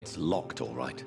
It's locked, all right.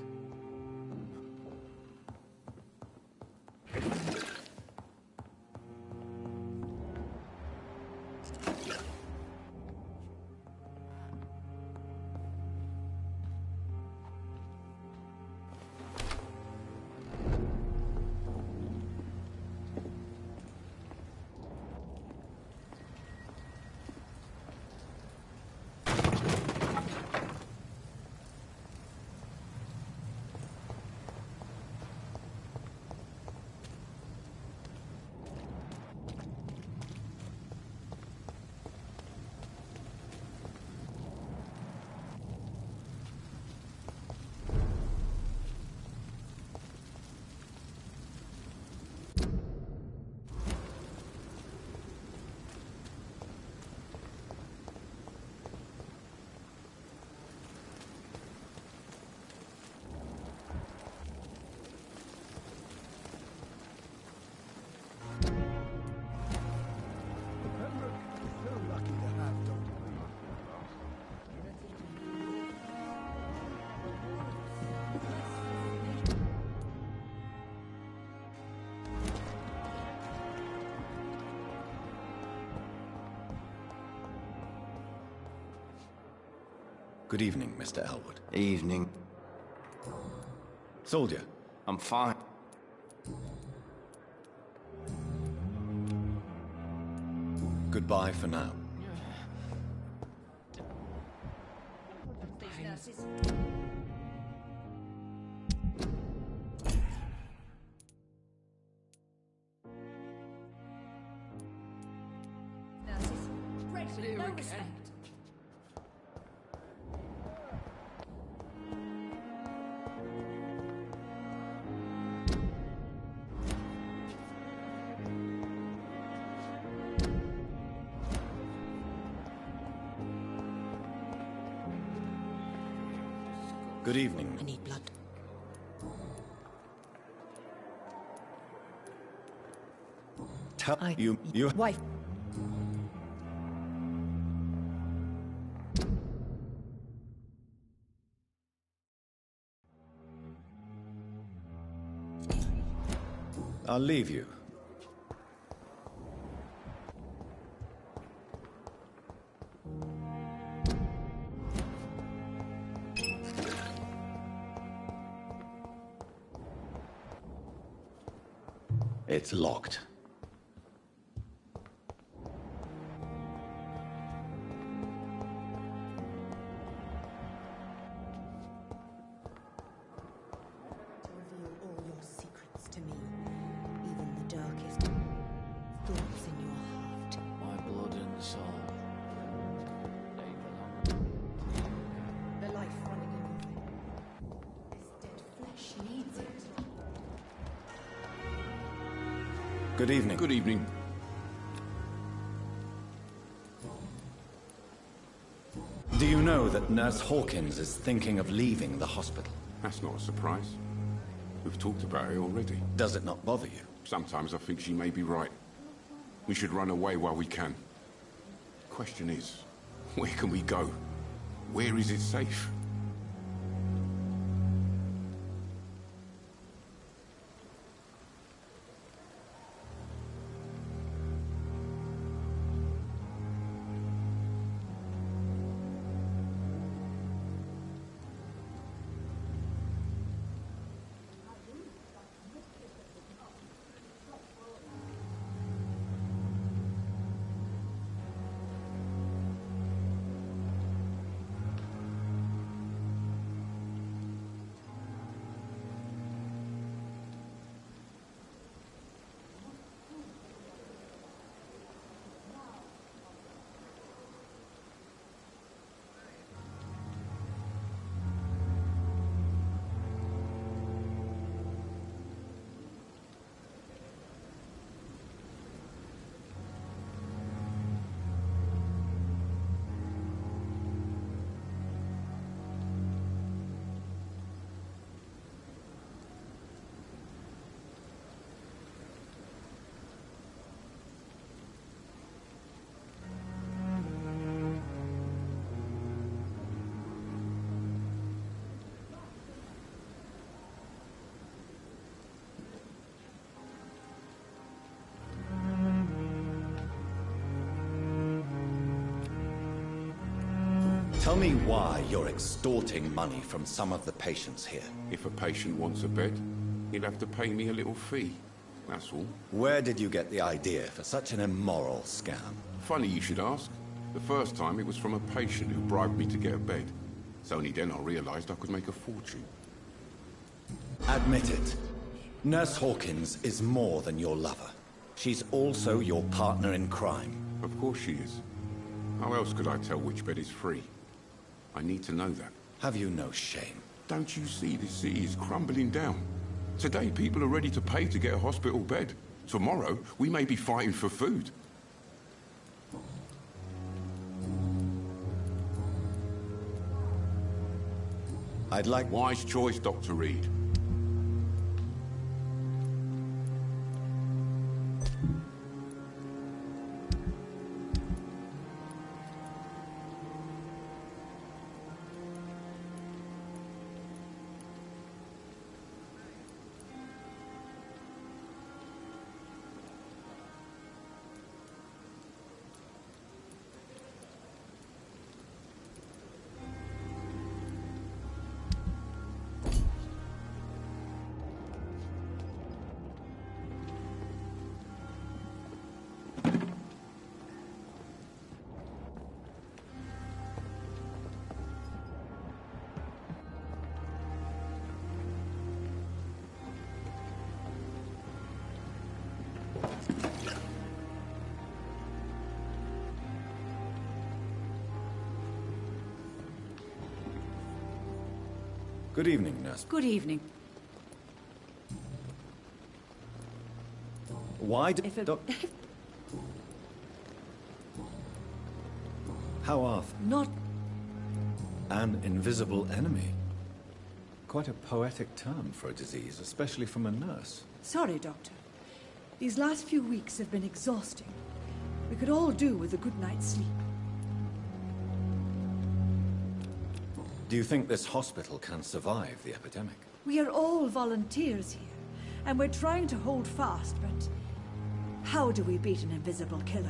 Good evening, Mr. Elwood. Evening. Soldier. I'm fine. Goodbye for now. No respect. Good evening. I need blood. Tell you Wife. I'll leave you. It's locked. To reveal all your secrets to me, even the darkest thoughts in your heart. My blood and soul. They belong. The life running in your veins. This dead flesh needs it. Good evening. Good evening. Do you know that Nurse Hawkins is thinking of leaving the hospital? That's not a surprise. We've talked about it already. Does it not bother you? Sometimes I think she may be right. We should run away while we can. Question is, where can we go? Where is it safe? Tell me why you're extorting money from some of the patients here. If a patient wants a bed, he'll have to pay me a little fee. That's all. Where did you get the idea for such an immoral scam? Funny you should ask. The first time it was from a patient who bribed me to get a bed. It's only then I realized I could make a fortune. Admit it. Nurse Hawkins is more than your lover. She's also your partner in crime. Of course she is. How else could I tell which bed is free? I need to know that. Have you no shame? Don't you see this city is crumbling down? Today people are ready to pay to get a hospital bed. Tomorrow we may be fighting for food. I'd like... Wise choice, Dr. Reed. Good evening, nurse. Good evening. Why did... If a... How are... Not... An invisible enemy? Quite a poetic term for a disease, especially from a nurse. Sorry, Doctor. These last few weeks have been exhausting. We could all do with a good night's sleep. Do you think this hospital can survive the epidemic? We are all volunteers here, and we're trying to hold fast, but... How do we beat an invisible killer?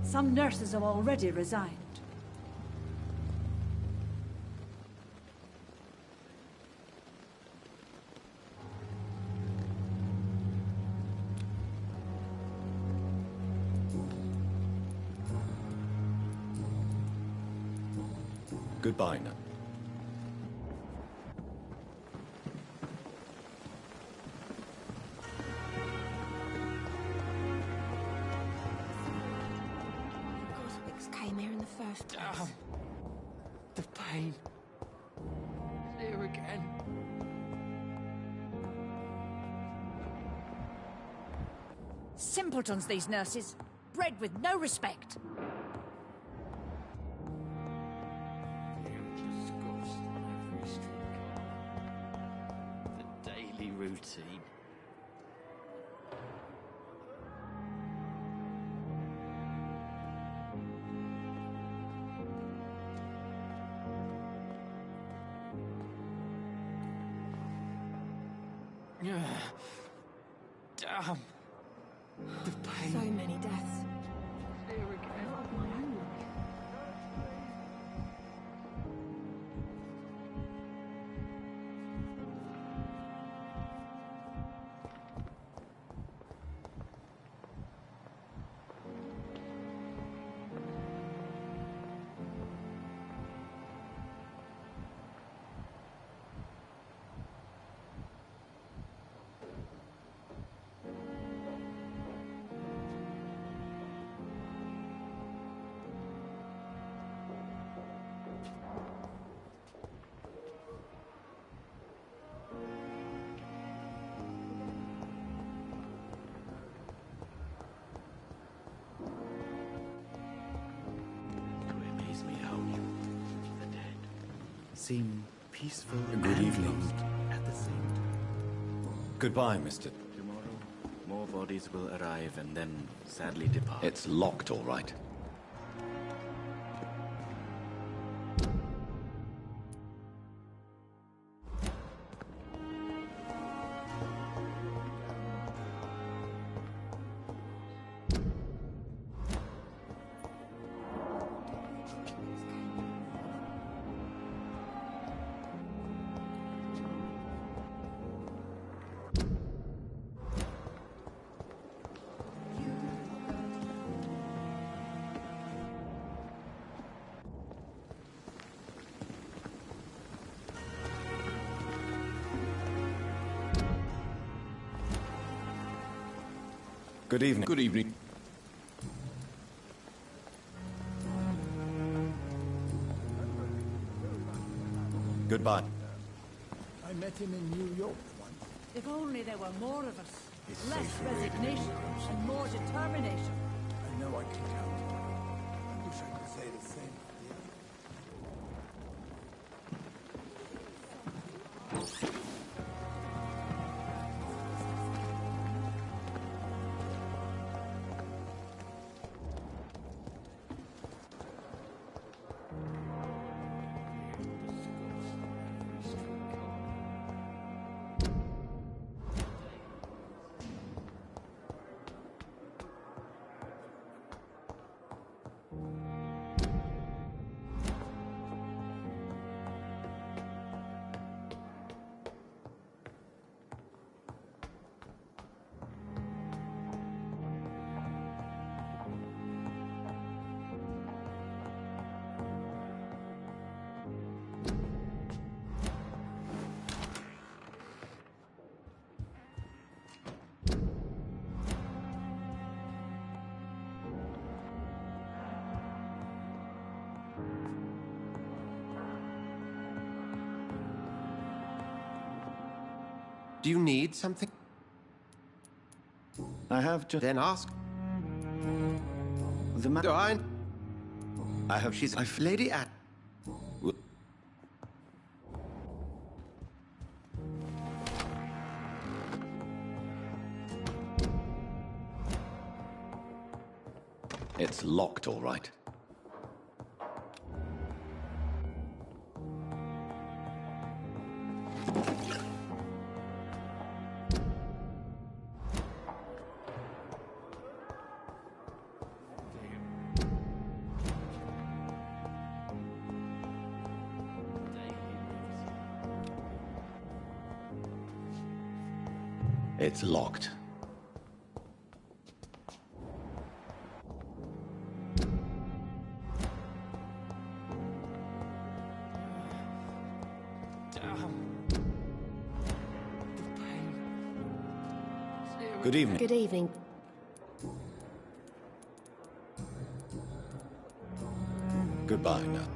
Some nurses have already resigned. Goodbye now. Came here in the first place. Damn. The pain. Here again. Simpletons, these nurses. Bred with no respect. Discuss every streetcar. The daily routine. Damn. The pain. So many deaths. Here again. Of my own life. Seem peaceful Good and evening. lost at the same time. Goodbye, Mr. Tomorrow, more bodies will arrive and then sadly depart. It's locked, all right. Good evening. Good evening. Goodbye. I met him in New York once. If only there were more of us. It's Less safe for me to resignation and more determination. I know I can count on him. I wish I could say the same for the others. Do you need something? I have just... Then ask. The man... I have... She's a lady at... It's locked, all right. It's locked. Good evening. Good evening. Goodbye now.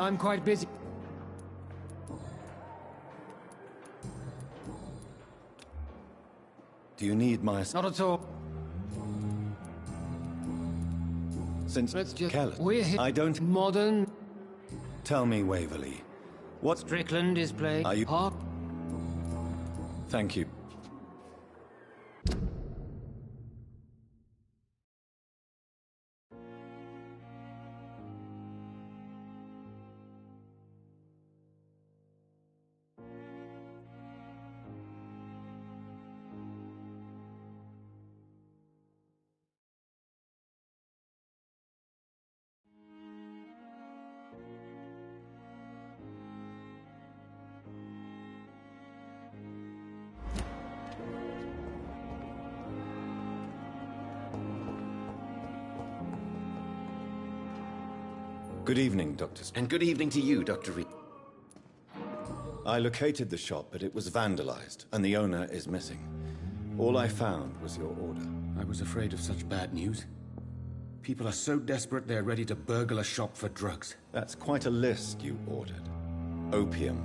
I'm quite busy. Do you need my... Not at all. Since Let's just... careless, We're here. I don't... Modern. Tell me, Waverly. What... Strickland is playing. Are you... Harp. Thank you. Good evening, Dr. And good evening to you, Dr. Reed. I located the shop, but it was vandalized, and the owner is missing. All I found was your order. I was afraid of such bad news. People are so desperate they're ready to burgle a shop for drugs. That's quite a list you ordered. Opium,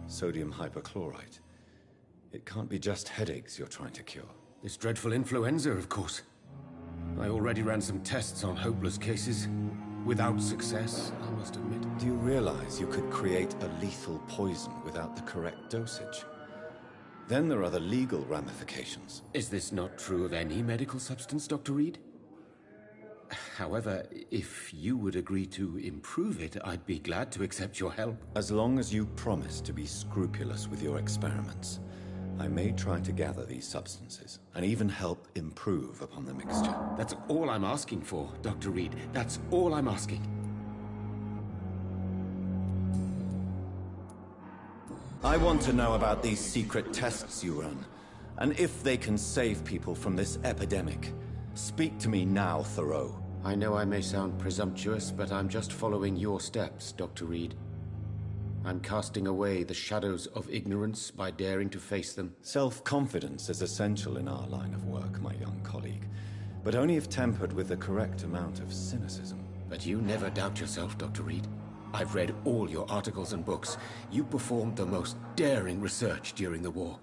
sodium hypochlorite. It can't be just headaches you're trying to cure. This dreadful influenza, of course. I already ran some tests on hopeless cases. Without success, I must admit. Do you realize you could create a lethal poison without the correct dosage? Then there are the legal ramifications. Is this not true of any medical substance, Dr. Reed? However, if you would agree to improve it, I'd be glad to accept your help. As long as you promise to be scrupulous with your experiments, I may try to gather these substances, and even help improve upon the mixture. That's all I'm asking for, Dr. Reed. That's all I'm asking. I want to know about these secret tests you run, and if they can save people from this epidemic. Speak to me now, Thoreau. I know I may sound presumptuous, but I'm just following your steps, Dr. Reed. I'm casting away the shadows of ignorance by daring to face them. Self-confidence is essential in our line of work, my young colleague, but only if tempered with the correct amount of cynicism. But you never doubt yourself, Dr. Reed. I've read all your articles and books. You performed the most daring research during the war.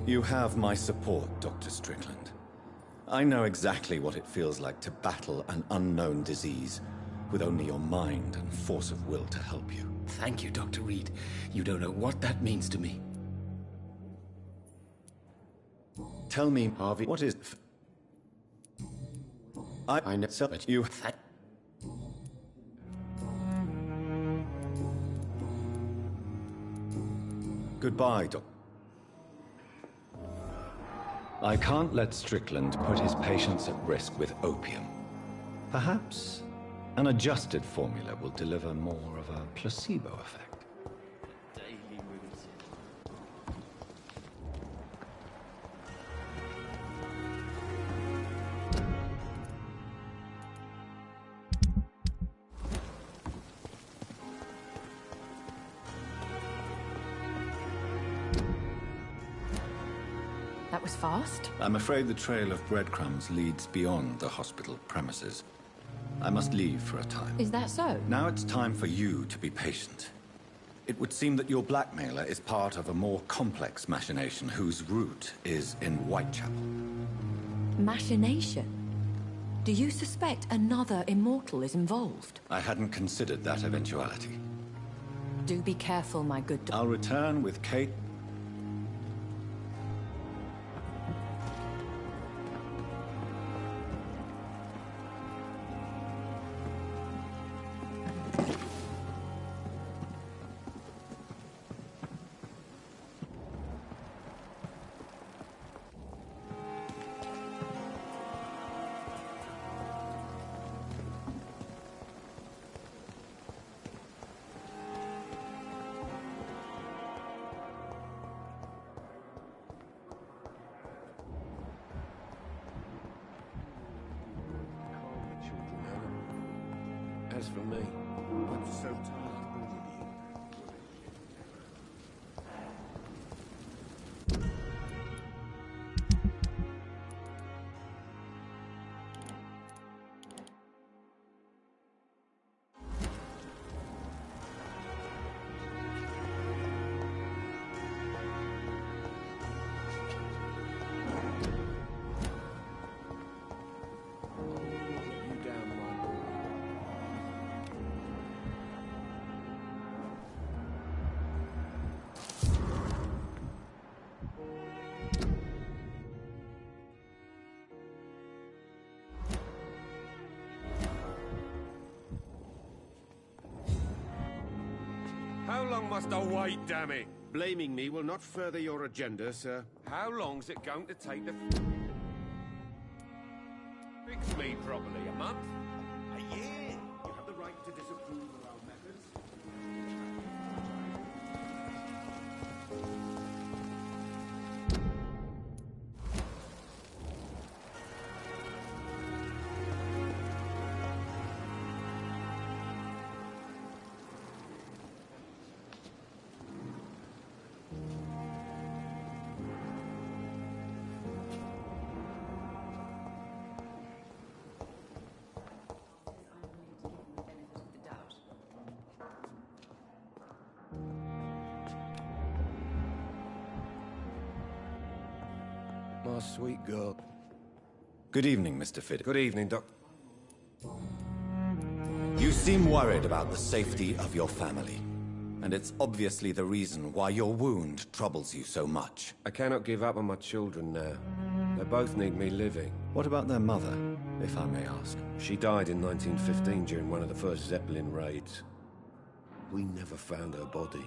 You have my support, Dr. Strickland. I know exactly what it feels like to battle an unknown disease with only your mind and force of will to help you. Thank you, Dr. Reed. You don't know what that means to me. Tell me, Harvey, what is... I know, but you... Goodbye, Doc. I can't let Strickland put his patients at risk with opium. Perhaps an adjusted formula will deliver more of a placebo effect. That was fast. I'm afraid the trail of breadcrumbs leads beyond the hospital premises. I must leave for a time. Is that so? Now it's time for you to be patient. It would seem that your blackmailer is part of a more complex machination whose root is in Whitechapel. Machination? Do you suspect another immortal is involved? I hadn't considered that eventuality. Do be careful, my good I'll return with Kate. As for me, I'm just so tired. How long must I wait, damn it? Blaming me will not further your agenda, sir. How long's it going to take to fix me properly? A month? A year? You have the right to disapprove of our methods. My sweet girl. Good evening, Mr. Fiddy. Good evening, Doc. You seem worried about the safety of your family. And it's obviously the reason why your wound troubles you so much. I cannot give up on my children now. They both need me living. What about their mother, if I may ask? She died in 1915 during one of the first Zeppelin raids. We never found her body.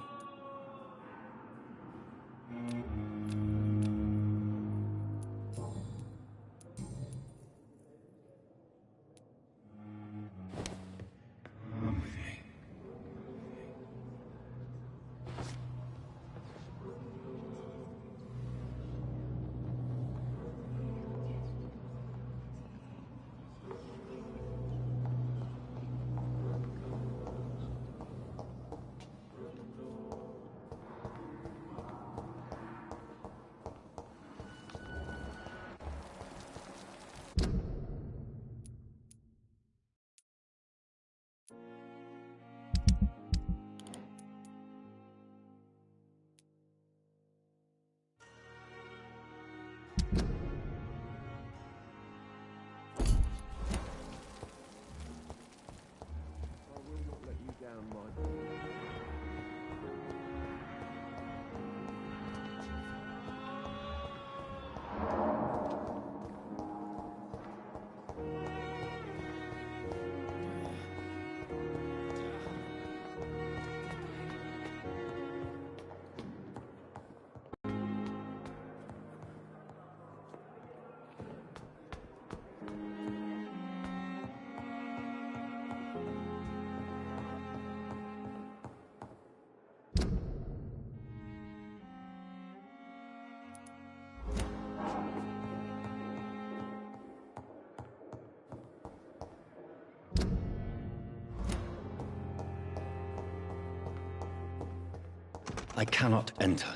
I cannot enter.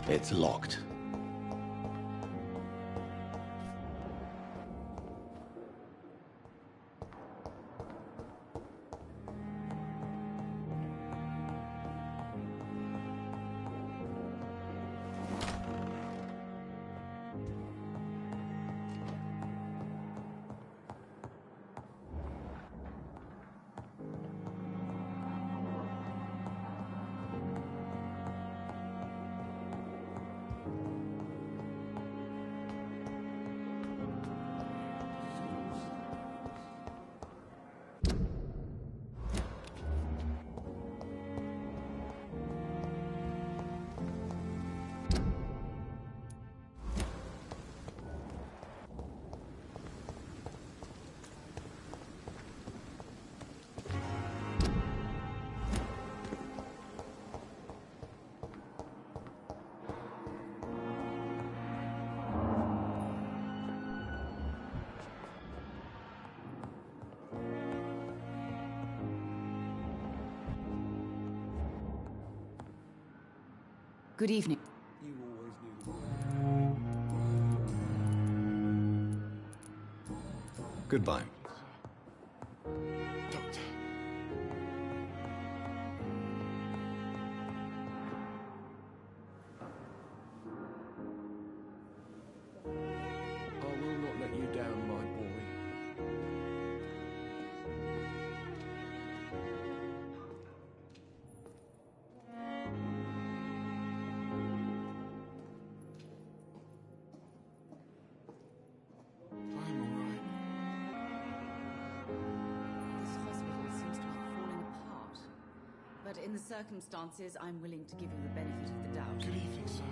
It's locked. Good evening. You always knew the Goodbye. Doctor. in the circumstances, I'm willing to give you the benefit of the doubt. Good evening, sir.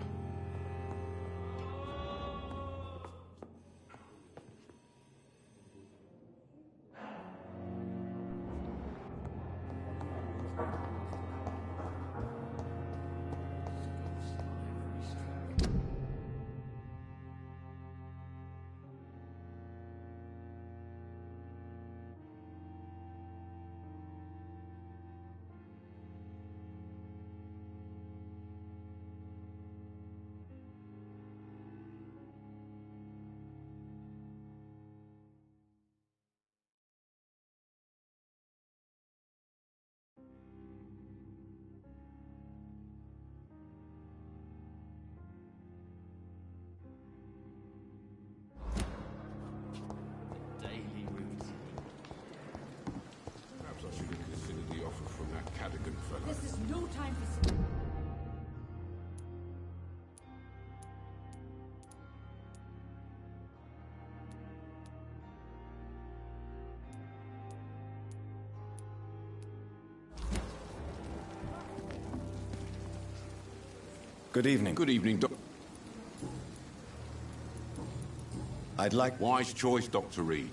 Perhaps I should have considered the offer from that Cadogan fellow. This is no time for... Good evening. Good evening, Doc. I'd like... Wise choice, Dr. Reed.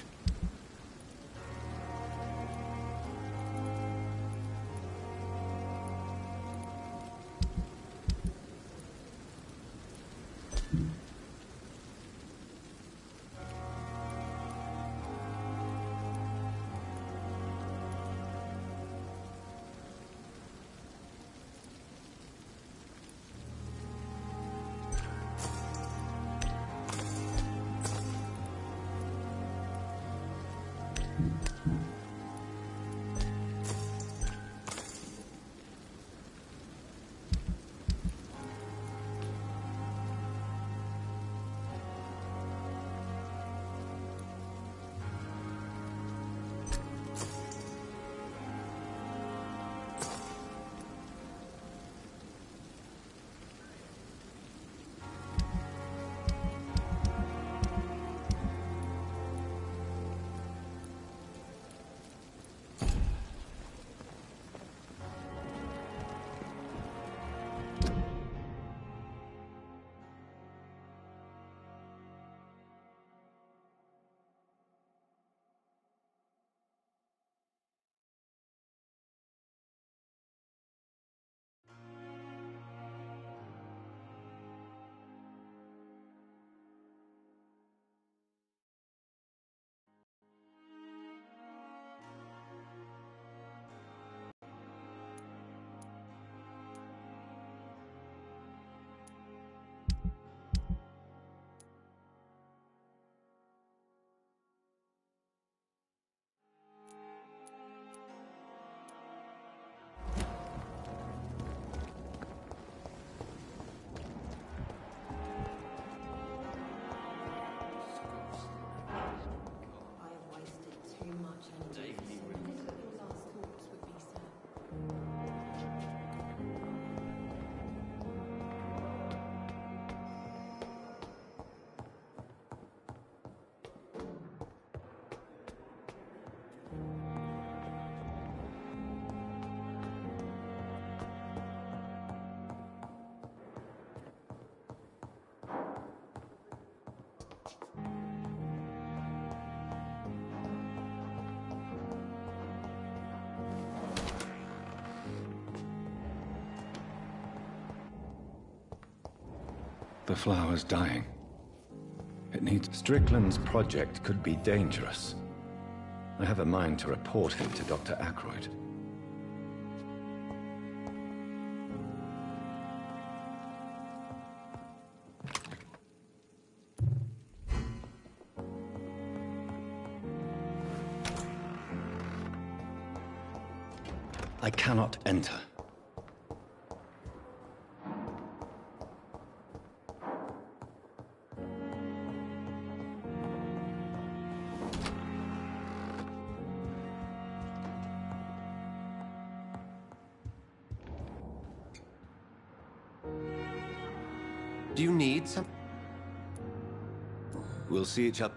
The flower's dying. It needs... Strickland's project could be dangerous. I have a mind to report him to Dr. Ackroyd. I cannot enter. Do you need some? We'll see each other.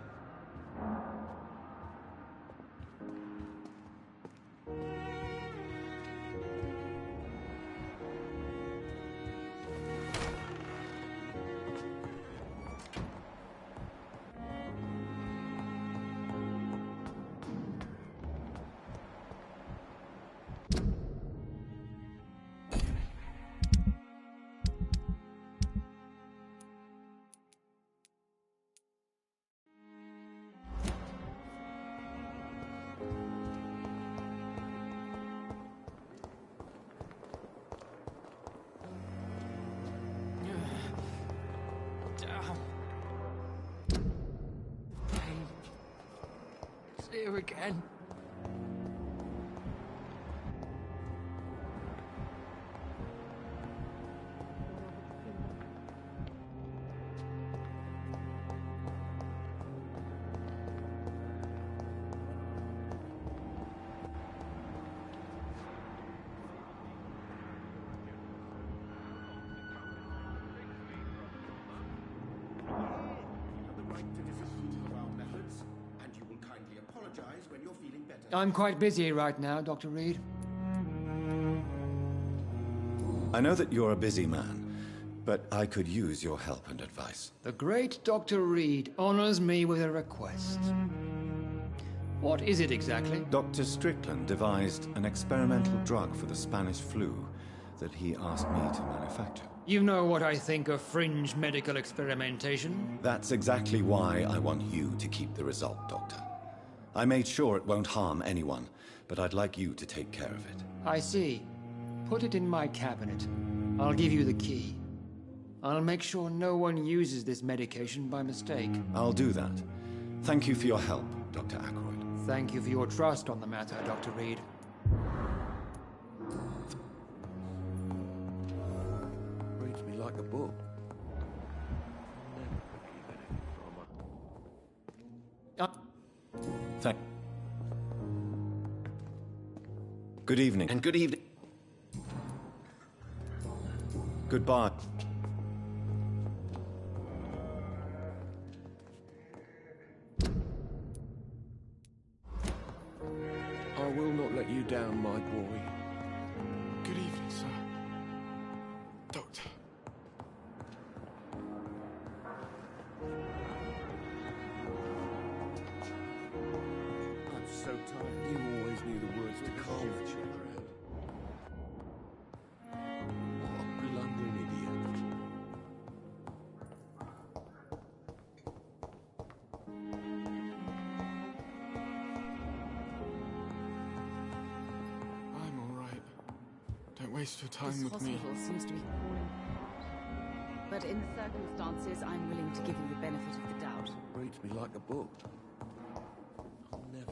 here again. I'm quite busy right now, Dr. Reed. I know that you're a busy man, but I could use your help and advice. The great Dr. Reed honors me with a request. What is it exactly? Dr. Strickland devised an experimental drug for the Spanish flu that he asked me to manufacture. You know what I think of fringe medical experimentation? That's exactly why I want you to keep the result, Doctor. I made sure it won't harm anyone, but I'd like you to take care of it. I see. Put it in my cabinet. I'll give you the key. I'll make sure no one uses this medication by mistake. I'll do that. Thank you for your help, Dr. Ackroyd. Thank you for your trust on the matter, Dr. Reed. Reads me like a book. Thank. Good evening. And good evening. Goodbye. I will not let you down, my boy. Good evening, sir. Doctor. I'm so tired. You always knew the words to calm the children. What a blundering idiot. I'm all right. Don't waste your time This with me. hospital seems to be falling apart. But in the circumstances, I'm willing to give you the benefit of the doubt. Reads me like a book. I'll never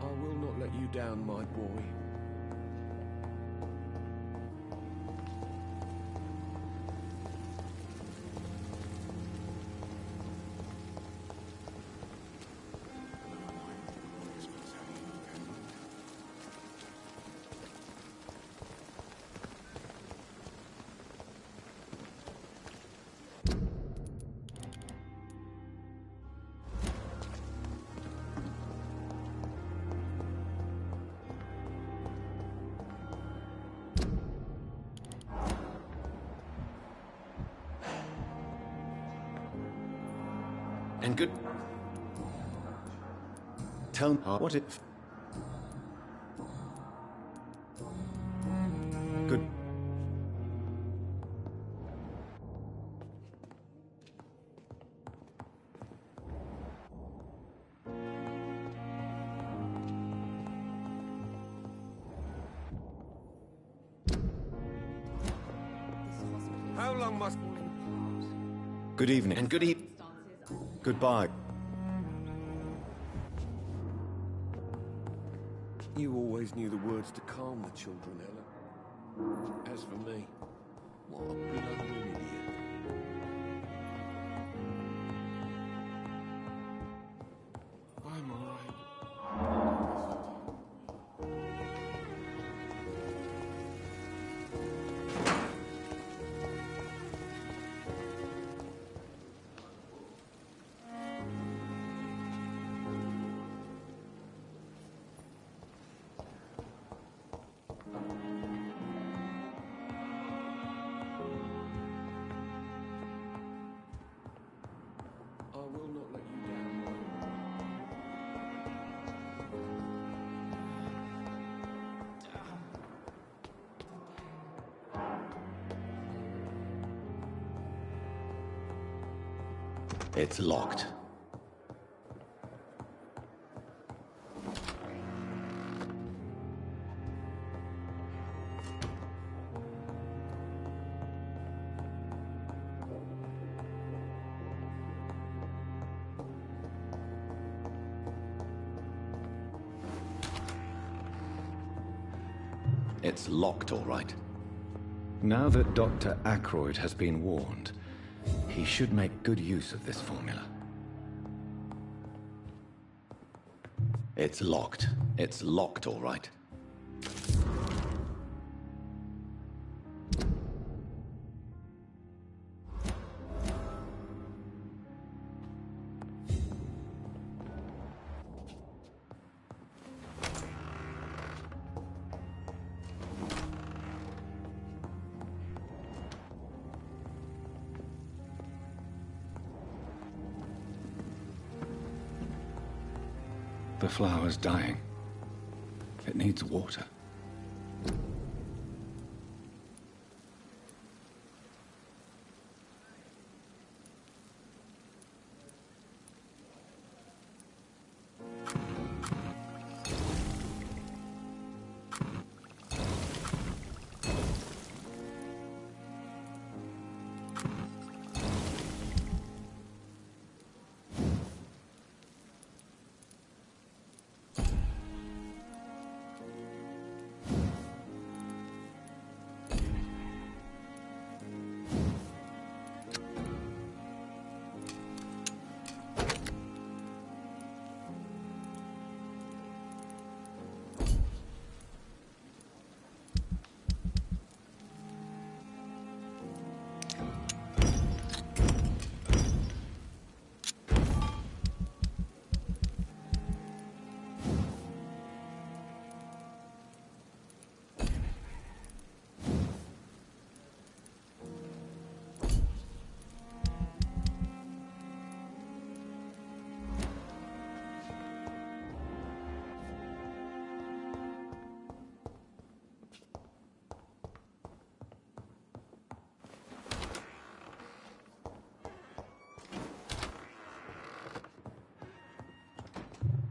I will not let you down, my boy. And good... Tell me what it... Good... How long must... Good evening. And good evening. Goodbye. You always knew the words to calm the children, Ellen. As for me, what a blundering idiot. I'm all right. It's locked. It's locked, all right. Now that Dr. Ackroyd has been warned, he should make good use of this formula. It's locked. It's locked, all right. The flower's dying. It needs water.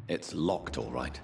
It's locked, all right.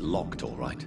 locked, all right.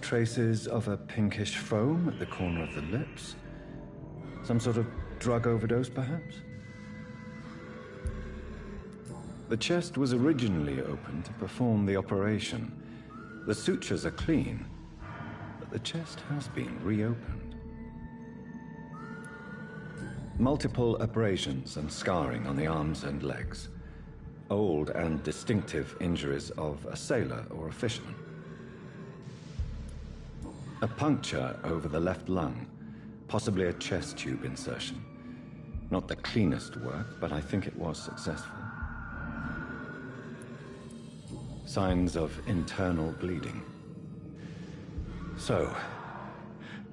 Traces of a pinkish foam at the corner of the lips. Some sort of drug overdose, perhaps? The chest was originally open to perform the operation. The sutures are clean, but the chest has been reopened. Multiple abrasions and scarring on the arms and legs. Old and distinctive injuries of a sailor or a fisherman. A puncture over the left lung, possibly a chest tube insertion. Not the cleanest work, but I think it was successful. Signs of internal bleeding. So,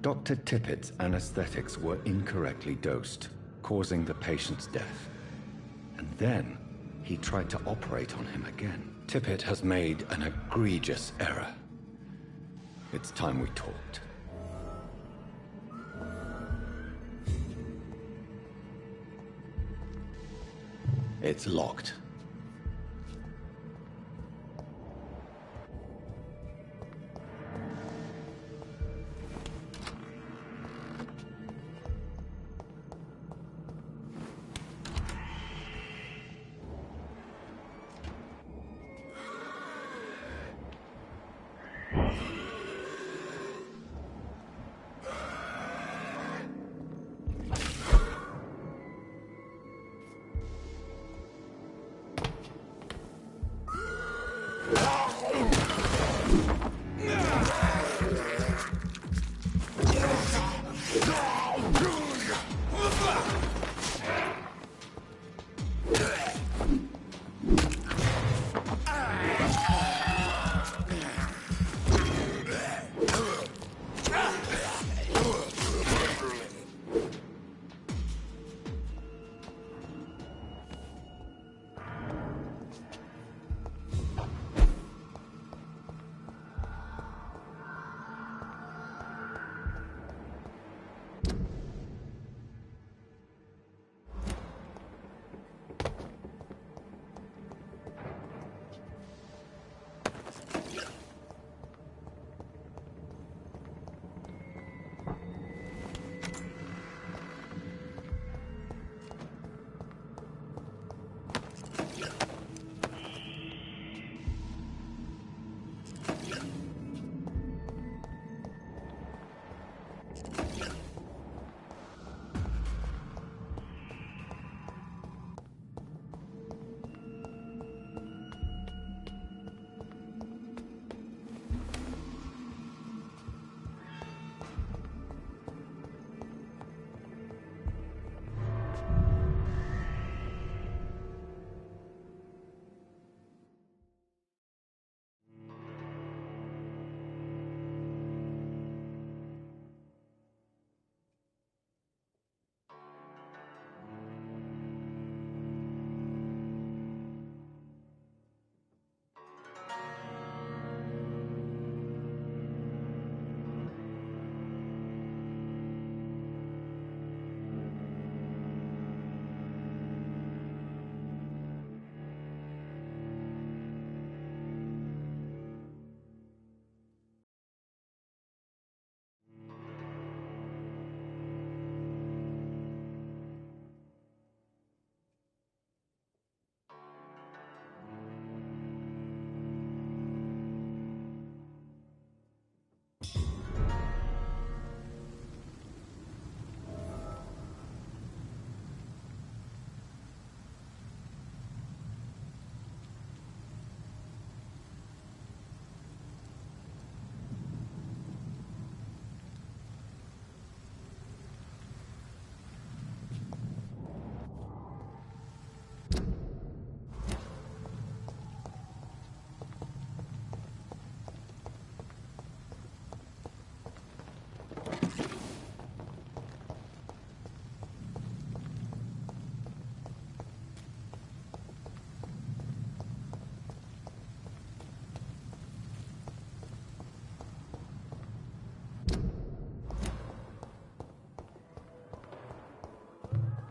Dr. Tippett's anesthetics were incorrectly dosed, causing the patient's death. And then, he tried to operate on him again. Tippett has made an egregious error. It's time we talked. It's locked.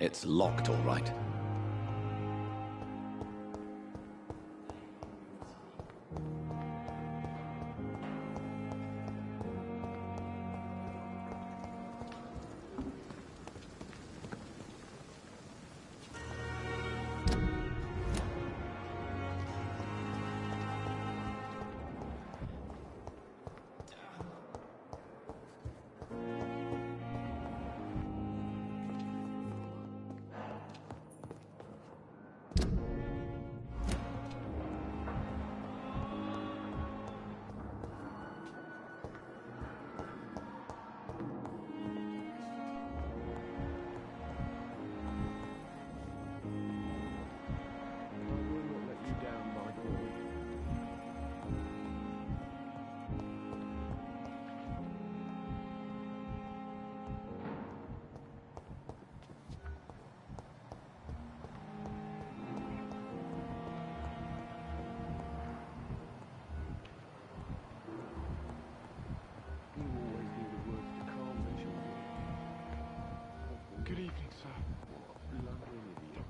It's locked, all right. Good evening, sir. What a blundering idiot.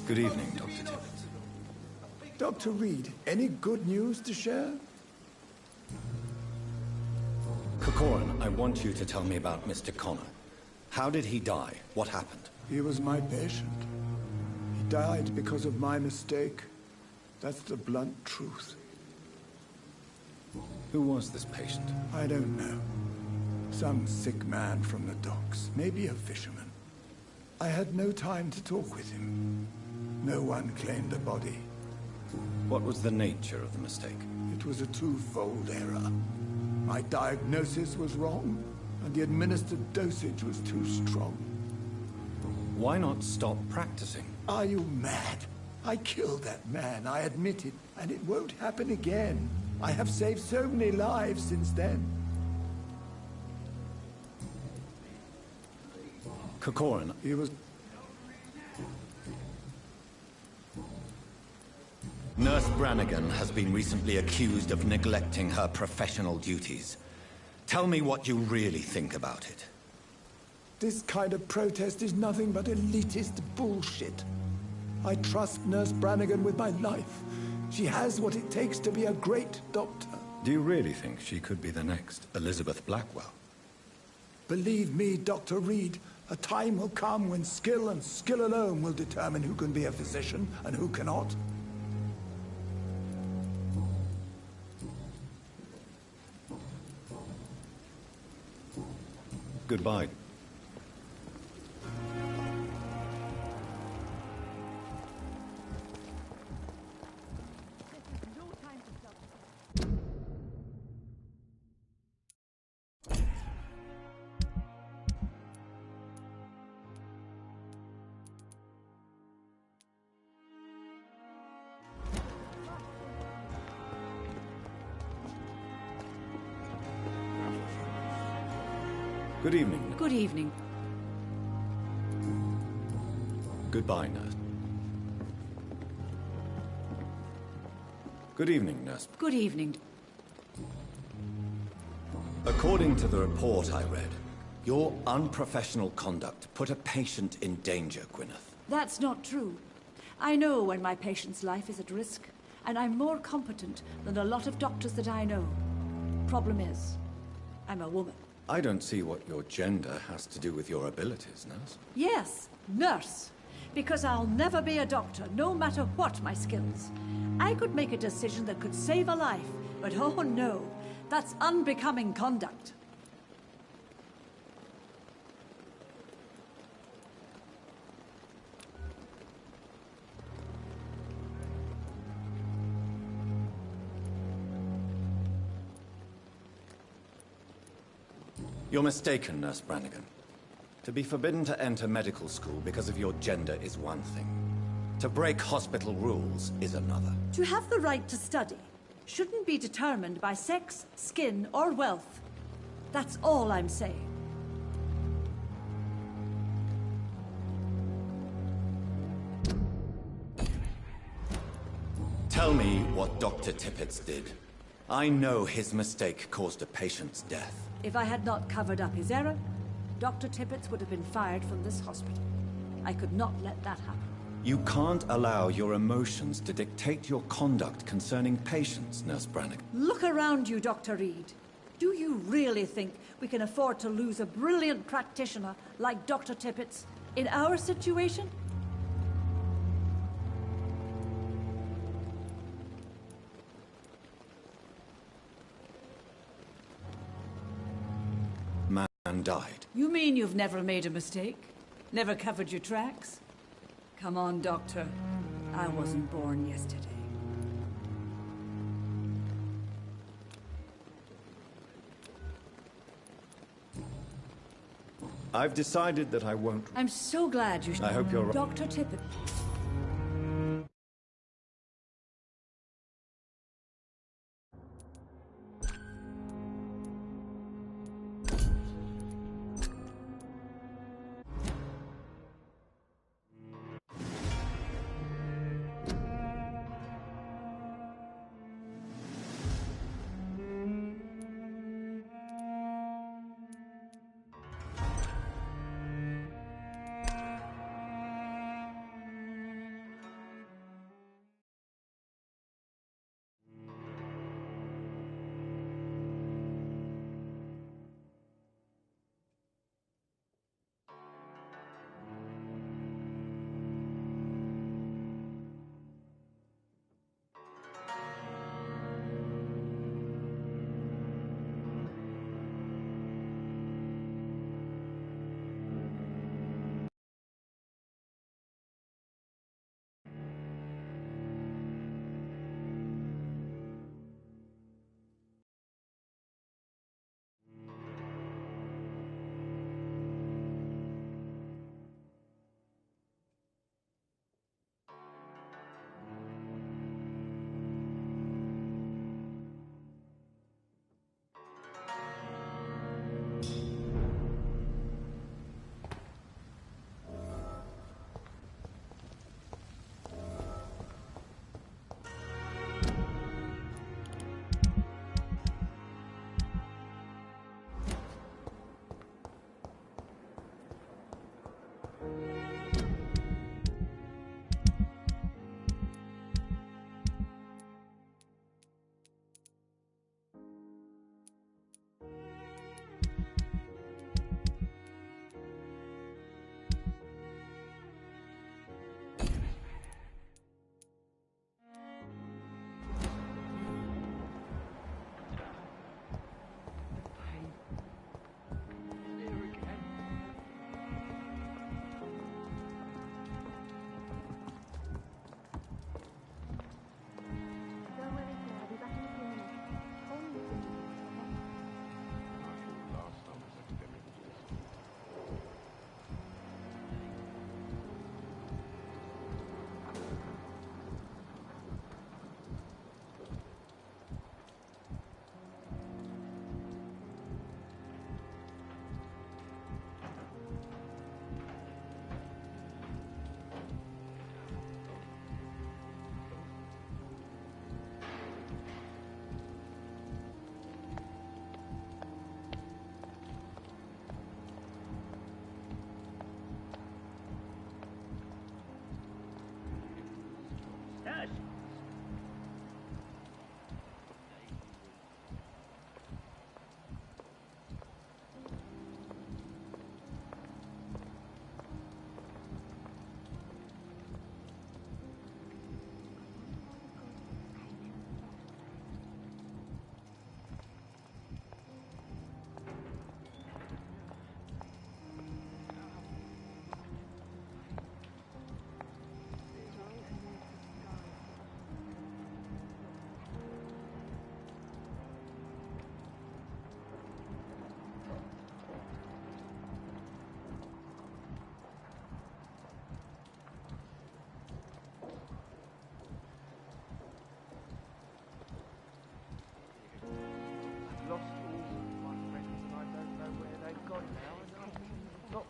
Good evening, Dr. Tippett. Dr. Reed, any good news to share? Corcoran, I want you to tell me about Mr. Connor. How did he die? What happened? He was my patient. He died because of my mistake. That's the blunt truth. Who was this patient? I don't know. Some sick man from the docks. Maybe a fisherman. I had no time to talk with him. No one claimed the body. What was the nature of the mistake? It was a twofold error. My diagnosis was wrong, and the administered dosage was too strong. Why not stop practicing? Are you mad? I killed that man, I admit it, and it won't happen again. I have saved so many lives since then. Corcoran, He was... Nurse Brannigan has been recently accused of neglecting her professional duties. Tell me what you really think about it. This kind of protest is nothing but elitist bullshit. I trust Nurse Brannigan with my life. She has what it takes to be a great doctor. Do you really think she could be the next Elizabeth Blackwell? Believe me, Dr. Reed, a time will come when skill and skill alone will determine who can be a physician and who cannot. Goodbye. Good evening. Good evening. Goodbye, nurse. Good evening, nurse. Good evening. According to the report I read, your unprofessional conduct put a patient in danger, Gwyneth. That's not true. I know when my patient's life is at risk, and I'm more competent than a lot of doctors that I know. Problem is, I'm a woman. I don't see what your gender has to do with your abilities, nurse. Yes, nurse. Because I'll never be a doctor, no matter what my skills. I could make a decision that could save a life, but oh no, that's unbecoming conduct. You're mistaken, Nurse Brannigan. To be forbidden to enter medical school because of your gender is one thing. To break hospital rules is another. To have the right to study shouldn't be determined by sex, skin, or wealth. That's all I'm saying. Tell me what Dr. Tippett did. I know his mistake caused a patient's death. If I had not covered up his error, Dr. Tippett would have been fired from this hospital. I could not let that happen. You can't allow your emotions to dictate your conduct concerning patients, Nurse Brannigan. Look around you, Dr. Reed. Do you really think we can afford to lose a brilliant practitioner like Dr. Tippett's in our situation? died. You mean you've never made a mistake? Never covered your tracks? Come on, Doctor. I wasn't born yesterday. I've decided that I won't. I'm so glad you... I hope you're right. Dr. Tippett.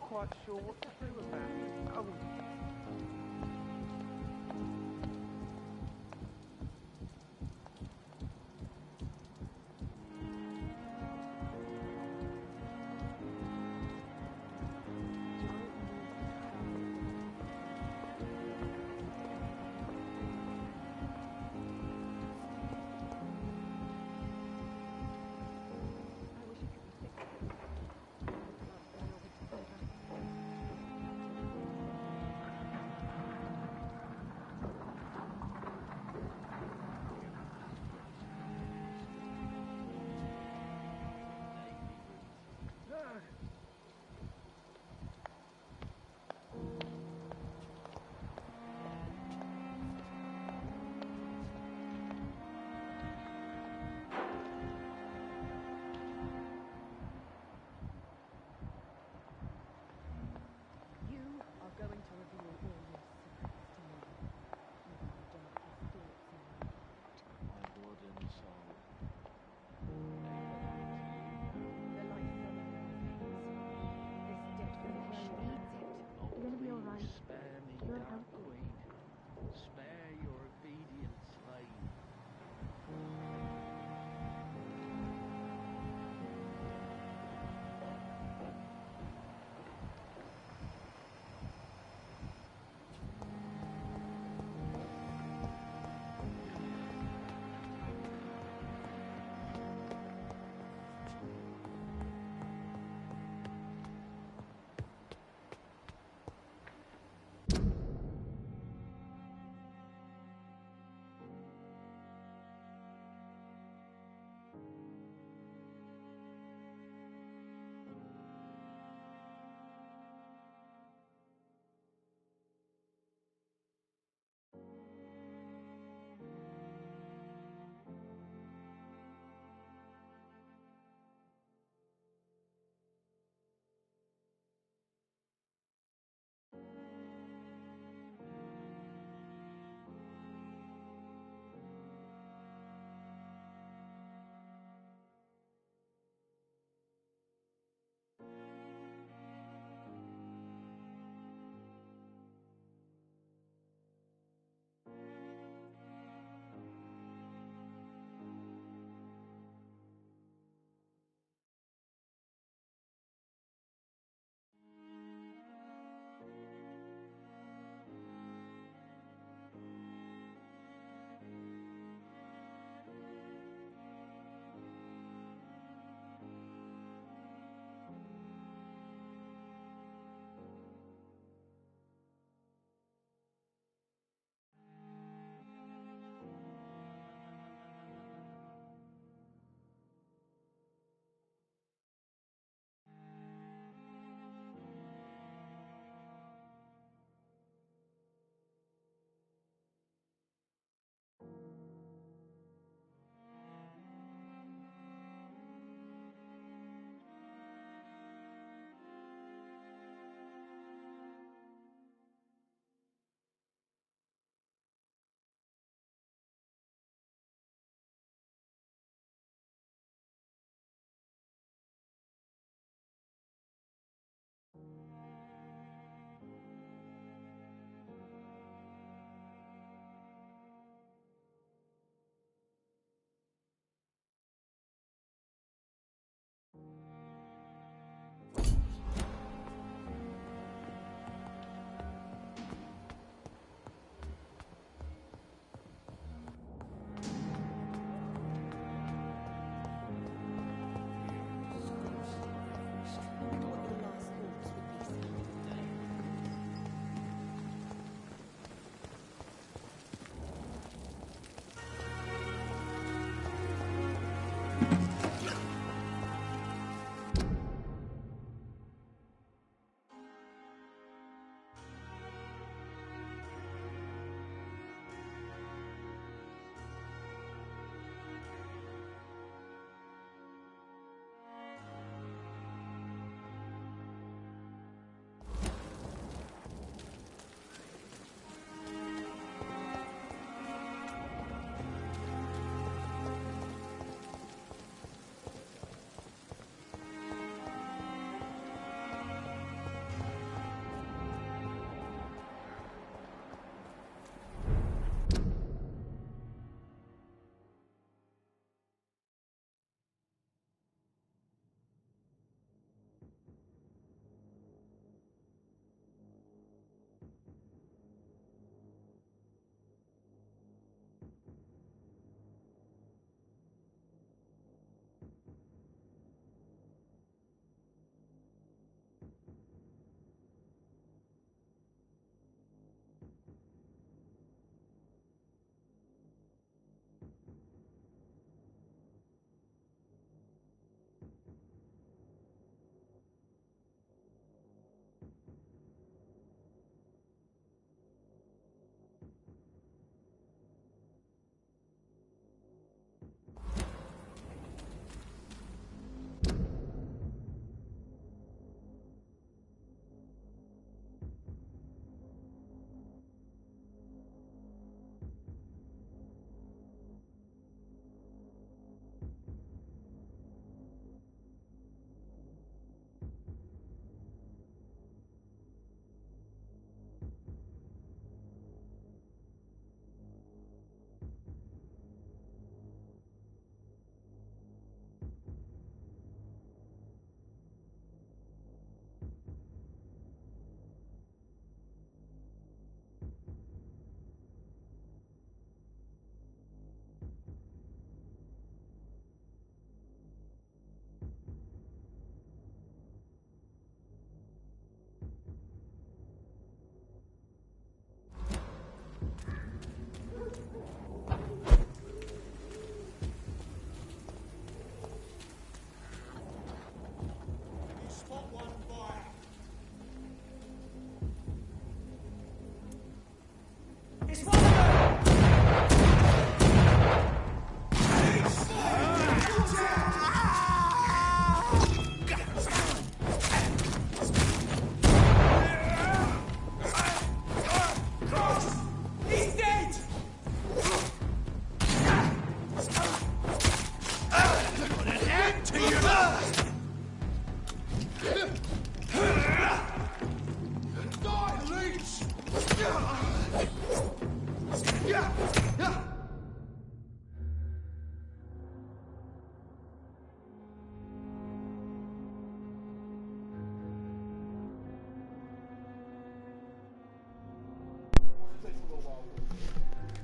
Quite sure what to do about it. Oh.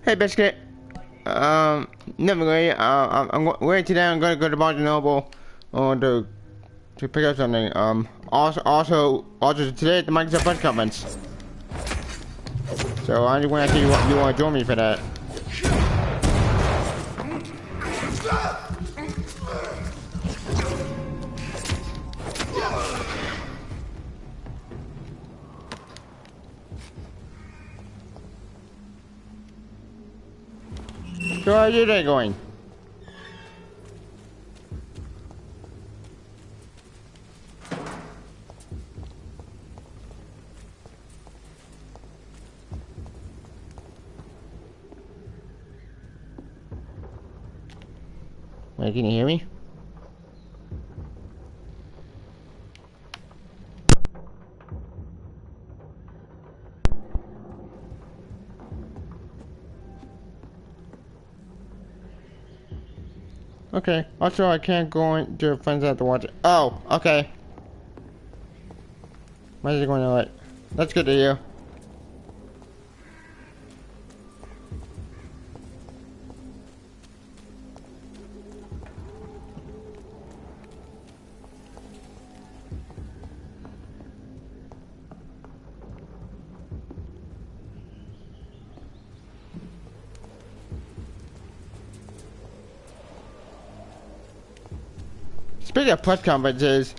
Hey, Biscuit. Never really. I'm waiting today. I'm gonna go to Barnes and Noble, to pick up something. Also today at the Microsoft Press Conference. So I just want to see you want to join me for that. So how are your day going? Wait, can you hear me? Okay. Also, I can't go into your friends have to watch it. Oh, okay. Why is it going to let? That's good to hear. Speaking of press conferences,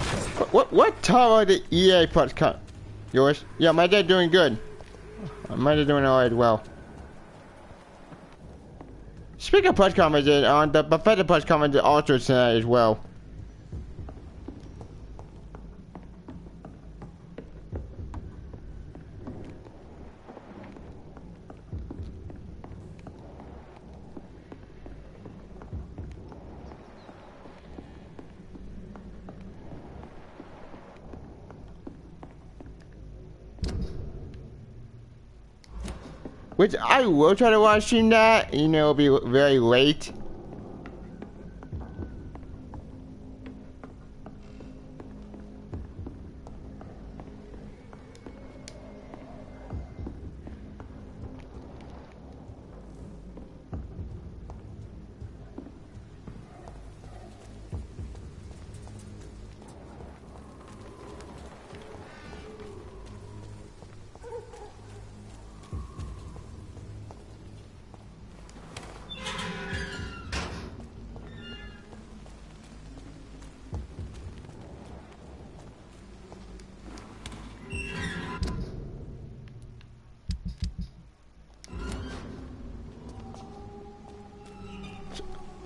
what time are the EA press con? Yours? Yeah, my dad doing good. My dad doing alright as well. Speaking of press conferences, the Bethesda press conference also tonight as well. Which I will try to watch stream that, you know, it'll be very late.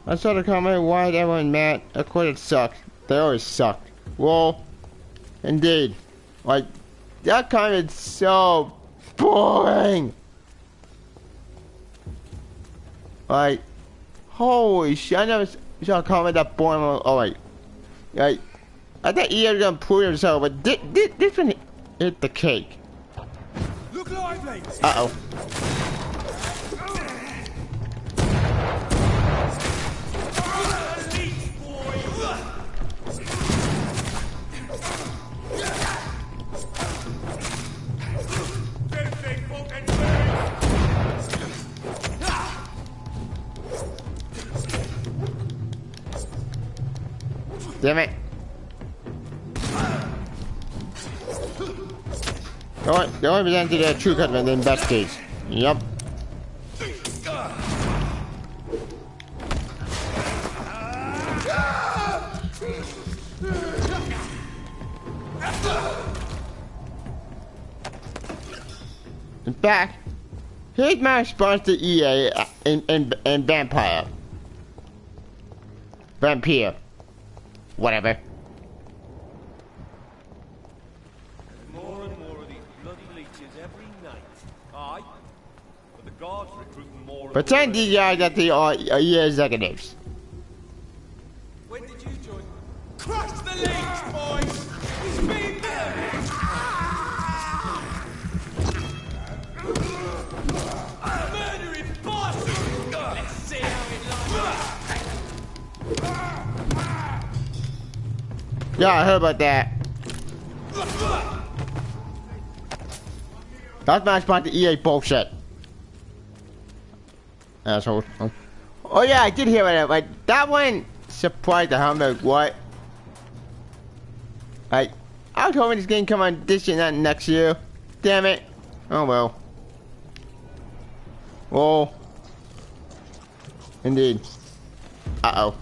I saw the comment, why did everyone mad? Of course it sucked. They always suck. Well, indeed. Like, that comment's so boring. Like, holy shit, I never saw a comment that boring. Oh, wait. Like, I thought EA was gonna prove himself, but this one hit the cake. Look lively. Uh-oh. Damn it. They only presented a true cut in best case. Yep. In fact, here's my response to EA and Vampyr. Vampyr. Whatever. More and more of these bloody leeches every night. Aye. But the guards recruiting more. Pretend these guys that they are EA executives. When did you join? Crush the leech, boys! Speed them! Murdering bastard! Let's see how it lies. Yeah, I heard about that. That's my response to EA bullshit. Asshole. Oh yeah, I did hear that. Like that one surprised the hell. I'm like, what? I was hoping this game come on this year, not next year. Damn it. Oh well. Well. Indeed. Uh-oh.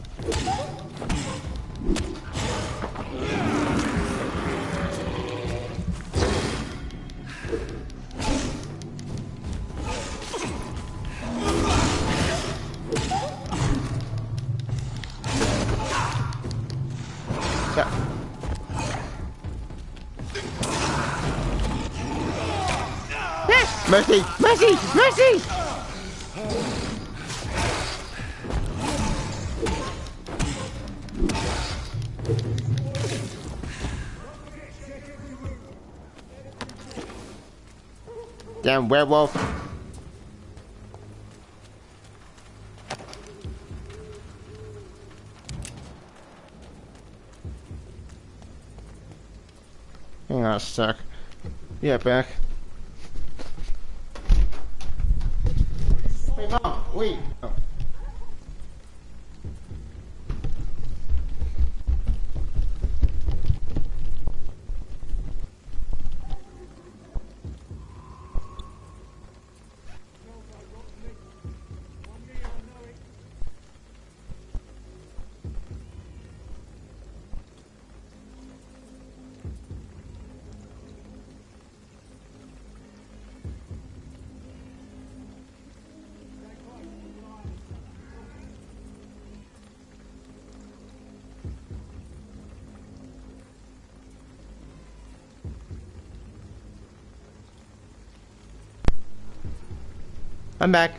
Mercy! Mercy! Mercy! Damn werewolf. Hang on a sec. Yeah, back. Hey, Mom, wait. Oh. I'm back.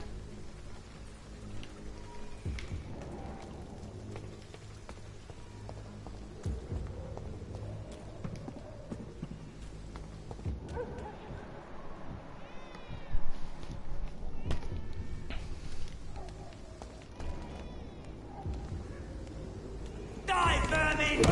Die, vermin!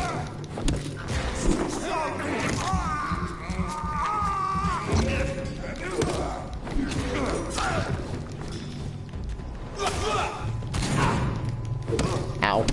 Ow.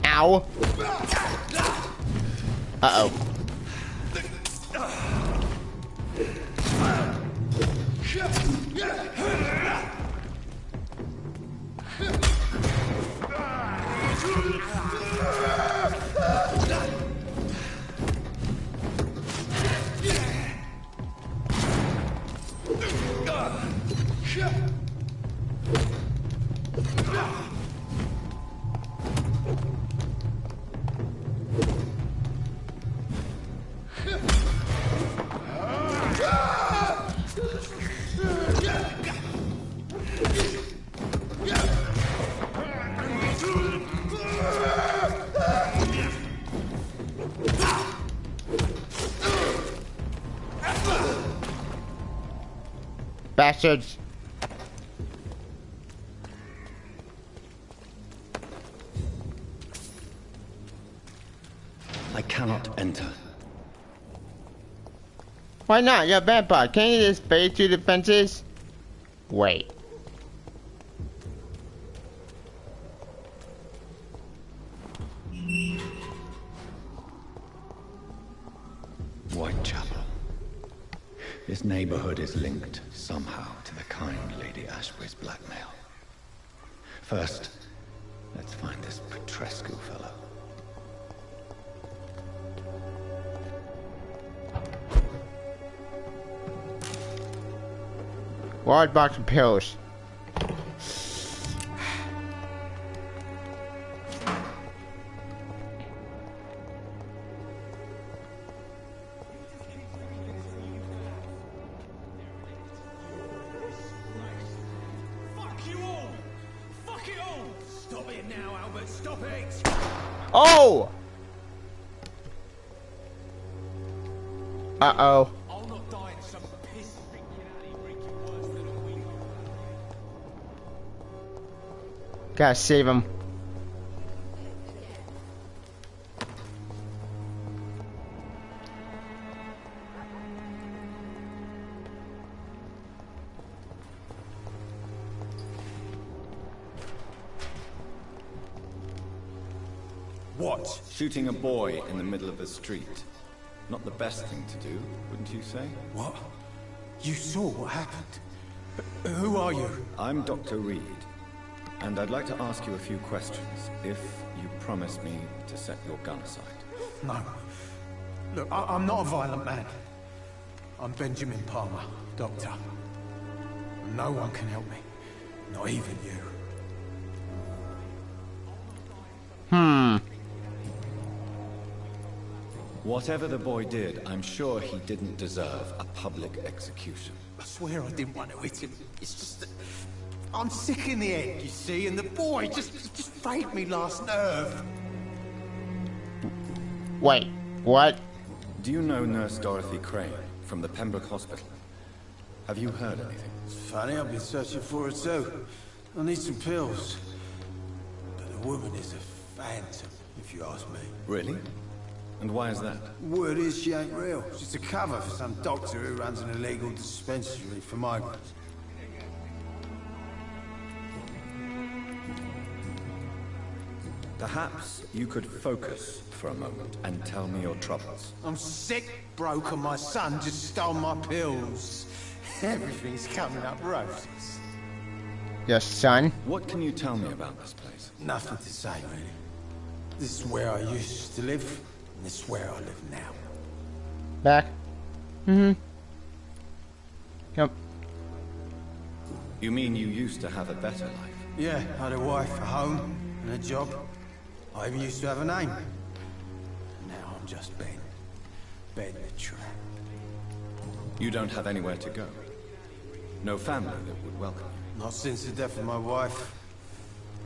Ow. Uh-oh. Bastards. I cannot enter. Why not? You're a vampire. Can't you just phase through the fences? Wait. Whitechapel. This neighborhood is linked somehow to the kind Lady Ashbury's blackmail. First, let's find this Petrescu fellow. Large box of pills. now, Albert. Stop it! Oh! Uh-oh. I'll not die in some piss-stinking alley reeking worse than a weed. Gotta save him. What? Shooting a boy in the middle of the street. Not the best thing to do, wouldn't you say? What? You saw what happened? Who are you? I'm Dr. Reed, and I'd like to ask you a few questions, if you promise me to set your gun aside. No. Look, I'm not a violent man. I'm Benjamin Palmer, doctor. No one can help me. Not even you. Whatever the boy did, I'm sure he didn't deserve a public execution. I swear I didn't want to hit him. It's just that I'm sick in the head, you see, and the boy just frayed me last nerve. Wait, what? Do you know Nurse Dorothy Crane from the Pembroke Hospital? Have you heard anything? It's funny, I've been searching for her too. I need some pills. But the woman is a phantom, if you ask me. Really? And why is that? Word is she ain't real. She's a cover for some doctor who runs an illegal dispensary for migrants. Perhaps you could focus for a moment and tell me your troubles. I'm sick, broke, and my son just stole my pills. Everything's coming up roses. Your son? What can you tell me about this place? Nothing to say, really. This is where I used to live, and this is where I live now. Back? Mm-hmm. Yep. You mean you used to have a better life? Yeah, I had a wife, a home, and a job. I even used to have a name. Now I'm just Ben. Ben the Trap. You don't have anywhere to go? No family that would welcome you? Not since the death of my wife,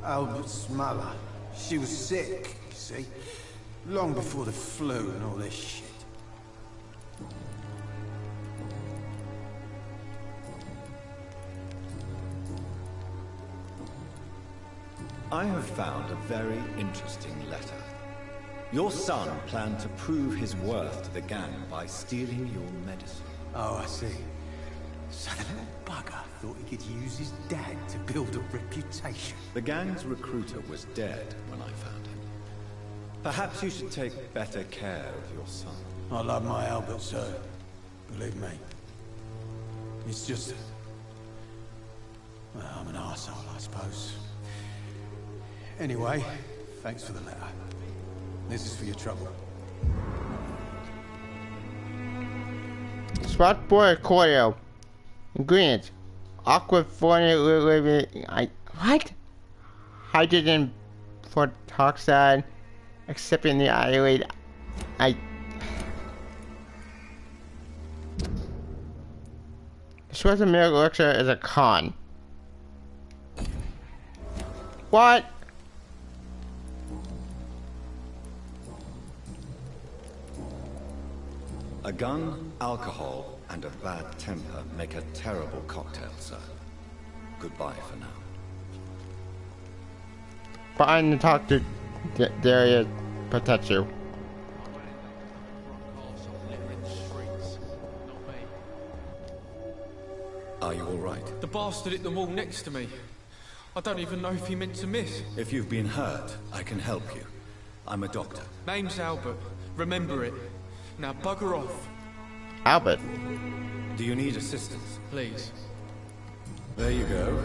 Albert's mother. She was sick, you see. Long before the flu and all this shit. I have found a very interesting letter. Your son planned to prove his worth to the gang by stealing your medicine. Oh, I see. So the little bugger thought he could use his dad to build a reputation. The gang's recruiter was dead when I found him. Perhaps you should take better care of your son. I love my Albert, sir. Believe me. It's just... well, I'm an arsehole, I suppose. Anyway, thanks for the letter. This is for your trouble. Spot boy Corio. Ingredients. Aqua what? Hydrogen peroxide. Excepting the iodide. This was a miracle elixir as a con. What? A gun, alcohol, and a bad temper make a terrible cocktail, sir. Goodbye for now. Find and talk to Daria Potato. Are you all right? The bastard hit the wall next to me. I don't even know if he meant to miss. If you've been hurt, I can help you. I'm a doctor. Name's Albert. Remember it. Now bugger off. Albert. Do you need assistance? Please. There you go.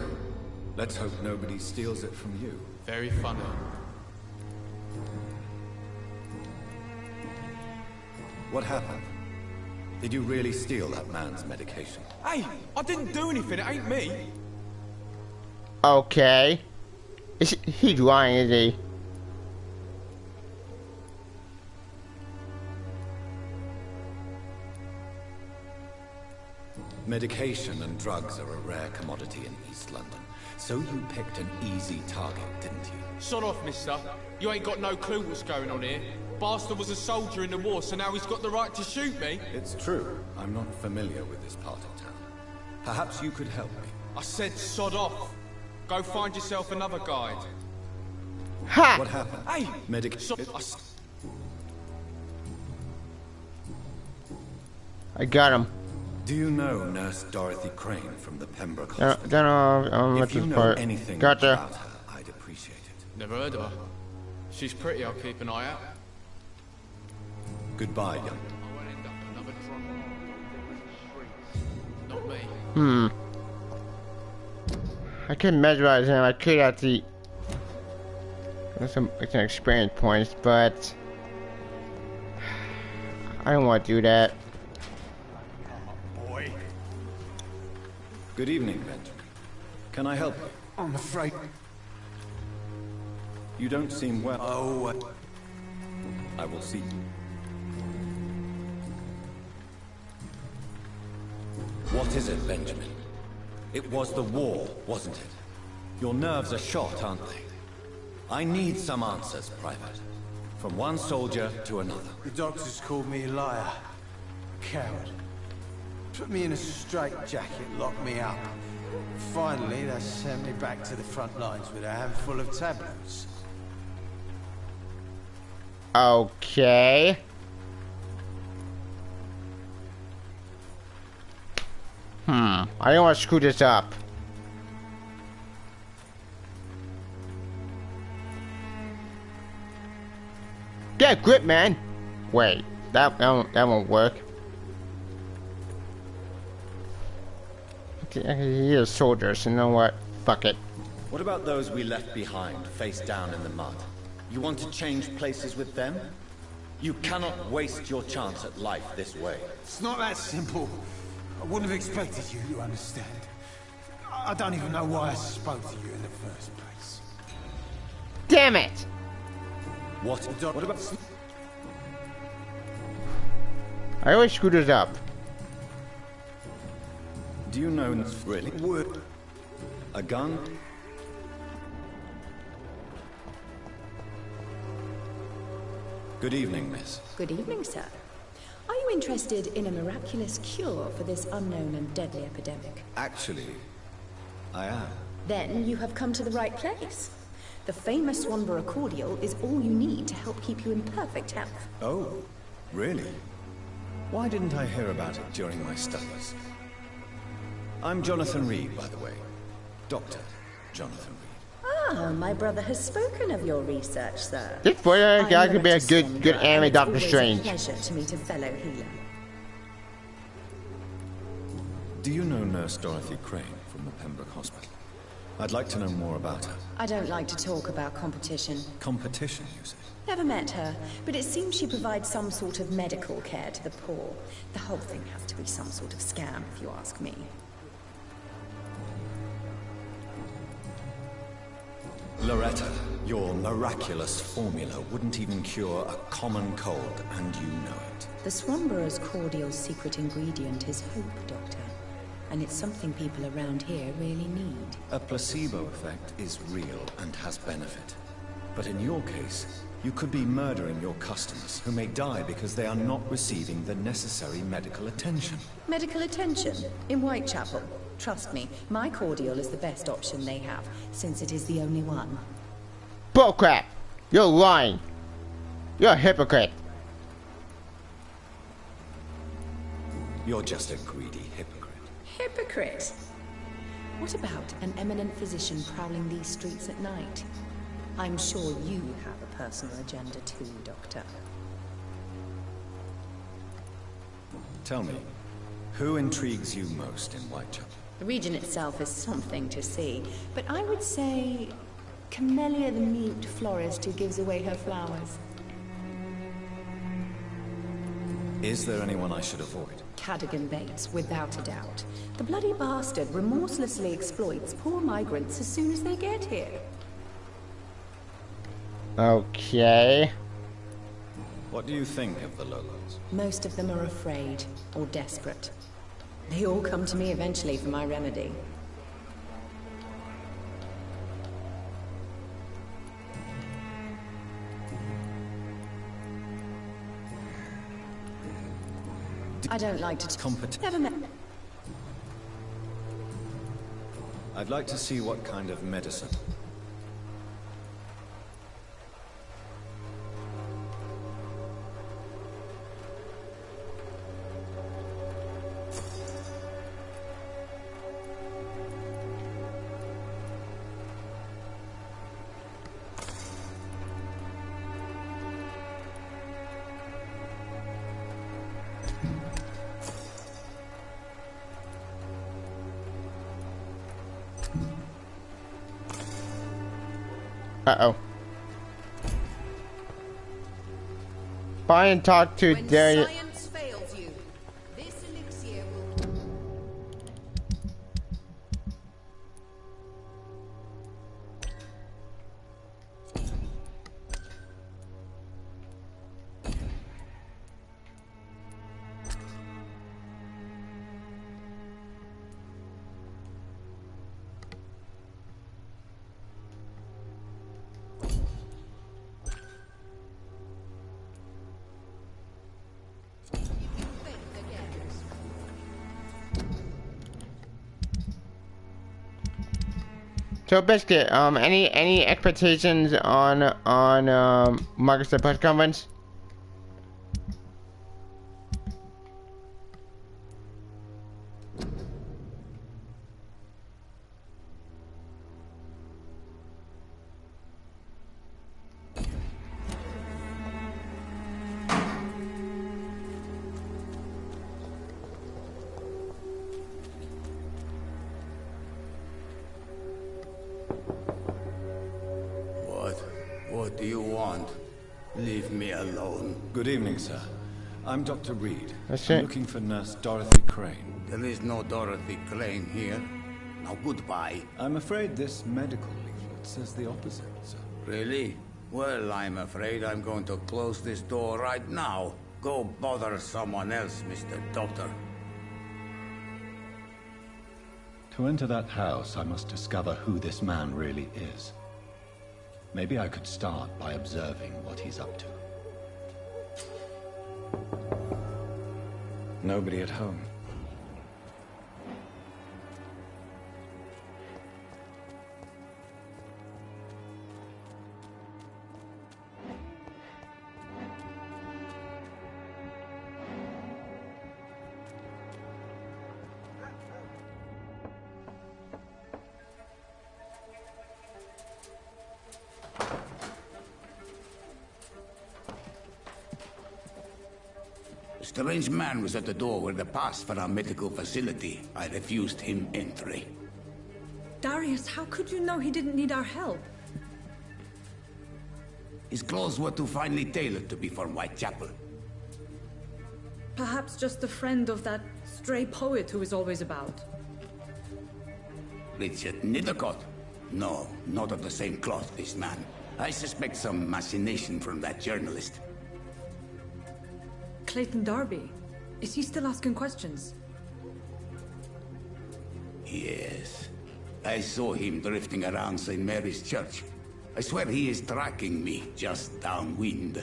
Let's hope nobody steals it from you. Very funny. What happened? Did you really steal that man's medication? Hey, I didn't do anything. It ain't me. Okay. He's lying, is he? Medication and drugs are a rare commodity in East London. So you picked an easy target, didn't you? Sod off, mister. You ain't got no clue what's going on here. Bastard was a soldier in the war, so now he's got the right to shoot me. It's true. I'm not familiar with this part of town. Perhaps you could help me. I said sod off. Go find yourself another guide. Ha! What happened? Hey! I got him. Do you know Nurse Dorothy Crane from the Pembroke Don't Hospital? know If you this know part. anything Gotcha. about her, I'd appreciate it. Never heard of her. She's pretty, I'll keep an eye out. Goodbye, young. I won't end up another drunk. Not me. I couldn't mesmerize him. I could actually get some experience points, but I don't want to do that. Boy. Good evening, Benjamin. Can I help you? I'm afraid. You don't seem well. Oh. I will see you. What is it, Benjamin? It was the war, wasn't it? Your nerves are shot, aren't they? I need some answers, Private. From one soldier to another. The doctors called me a liar. A coward. Put me in a straitjacket, locked me up. Finally, they sent me back to the front lines with a handful of tablets. Okay. I don't want to screw this up. Get grip, man. Wait, that won't work. Okay, he is soldiers. You know what? Fuck it. What about those we left behind, face down in the mud? You want to change places with them? You cannot waste your chance at life this way. It's not that simple. I wouldn't have expected you to understand. I don't even know why I spoke to you in the first place. Damn it! What about... I always screw this up. Do you know really? A gun? Good evening, miss. Good evening, sir. Are you interested in a miraculous cure for this unknown and deadly epidemic? Actually, I am. Then you have come to the right place. The famous Swanborough cordial is all you need to help keep you in perfect health. Oh, really? Why didn't I hear about it during my studies? I'm Jonathan Reed, by the way. Dr. Jonathan Reed. Ah, my brother has spoken of your research, sir. This boy guy could be a good anime Doctor Strange. It's always a pleasure to meet a fellow healer. Do you know Nurse Dorothy Crane from the Pembroke Hospital? I'd like to know more about her. I don't like to talk about competition. Competition, you say? Never met her, but it seems she provides some sort of medical care to the poor. The whole thing has to be some sort of scam, if you ask me. Loretta, your miraculous formula wouldn't even cure a common cold, and you know it. The Swanborough's cordial's secret ingredient is hope, Doctor. And it's something people around here really need. A placebo effect is real and has benefit. But in your case, you could be murdering your customers who may die because they are not receiving the necessary medical attention. Medical attention? In Whitechapel? Trust me, my cordial is the best option they have, since it is the only one. Bullcrap! You're lying. You're a hypocrite. You're just a greedy hypocrite. Hypocrite? What about an eminent physician prowling these streets at night? I'm sure you have a personal agenda too, Doctor. Tell me, who intrigues you most in Whitechapel? The region itself is something to see, but I would say Camellia the mute florist who gives away her flowers. Is there anyone I should avoid? Cadogan Bates, without a doubt. The bloody bastard remorselessly exploits poor migrants as soon as they get here. Okay. What do you think of the locals? Most of them are afraid or desperate. They all come to me eventually for my remedy. I don't like to never met. I'd like to see what kind of medicine. Uh-oh. Try and talk to Darius. Science fails you, this elixir will... So basically, any expectations on Microsoft press conference? What do you want? Leave me alone. Good evening, sir. I'm Dr. Reed. That's I'm it. looking for Nurse Dorothy Crane. There is no Dorothy Crane here. Now goodbye. I'm afraid this medical leaflet says the opposite, sir. Really? Well, I'm afraid I'm going to close this door right now. Go bother someone else, Mr. Doctor. To enter that house, I must discover who this man really is. Maybe I could start by observing what he's up to. Nobody at home. A strange man was at the door with a pass for our medical facility. I refused him entry. Darius, how could you know he didn't need our help? His clothes were too finely tailored to be for Whitechapel. Perhaps just a friend of that stray poet who is always about. Richard Nithercott? No, not of the same cloth, this man. I suspect some machination from that journalist. Clayton Darby. Is he still asking questions? Yes. I saw him drifting around St. Mary's Church. I swear he is tracking me just downwind.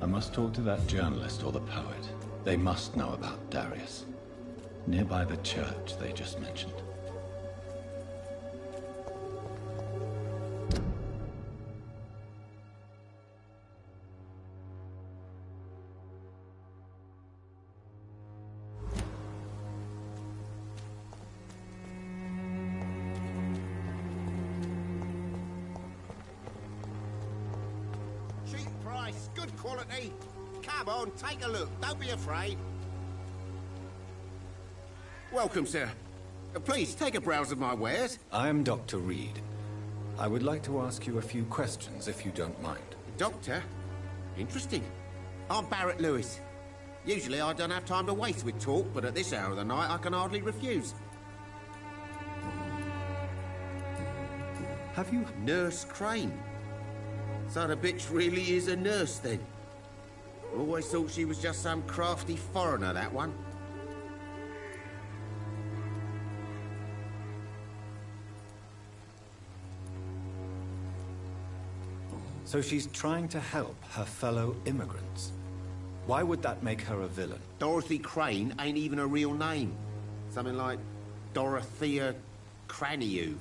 I must talk to that journalist or the poet. They must know about Darius. Nearby the church they just mentioned. Cheap price, good quality. Come on, take a look. Don't be afraid. Welcome, sir. Please, take a browse of my wares. I am Dr. Reed. I would like to ask you a few questions, if you don't mind. Doctor? Interesting. I'm Barrett Lewis. Usually I don't have time to waste with talk, but at this hour of the night I can hardly refuse. Have you... Nurse Crane. So the bitch really is a nurse, then? Always thought she was just some crafty foreigner, that one. So she's trying to help her fellow immigrants. Why would that make her a villain? Dorothy Crane ain't even a real name. Something like Dorothea Craniu.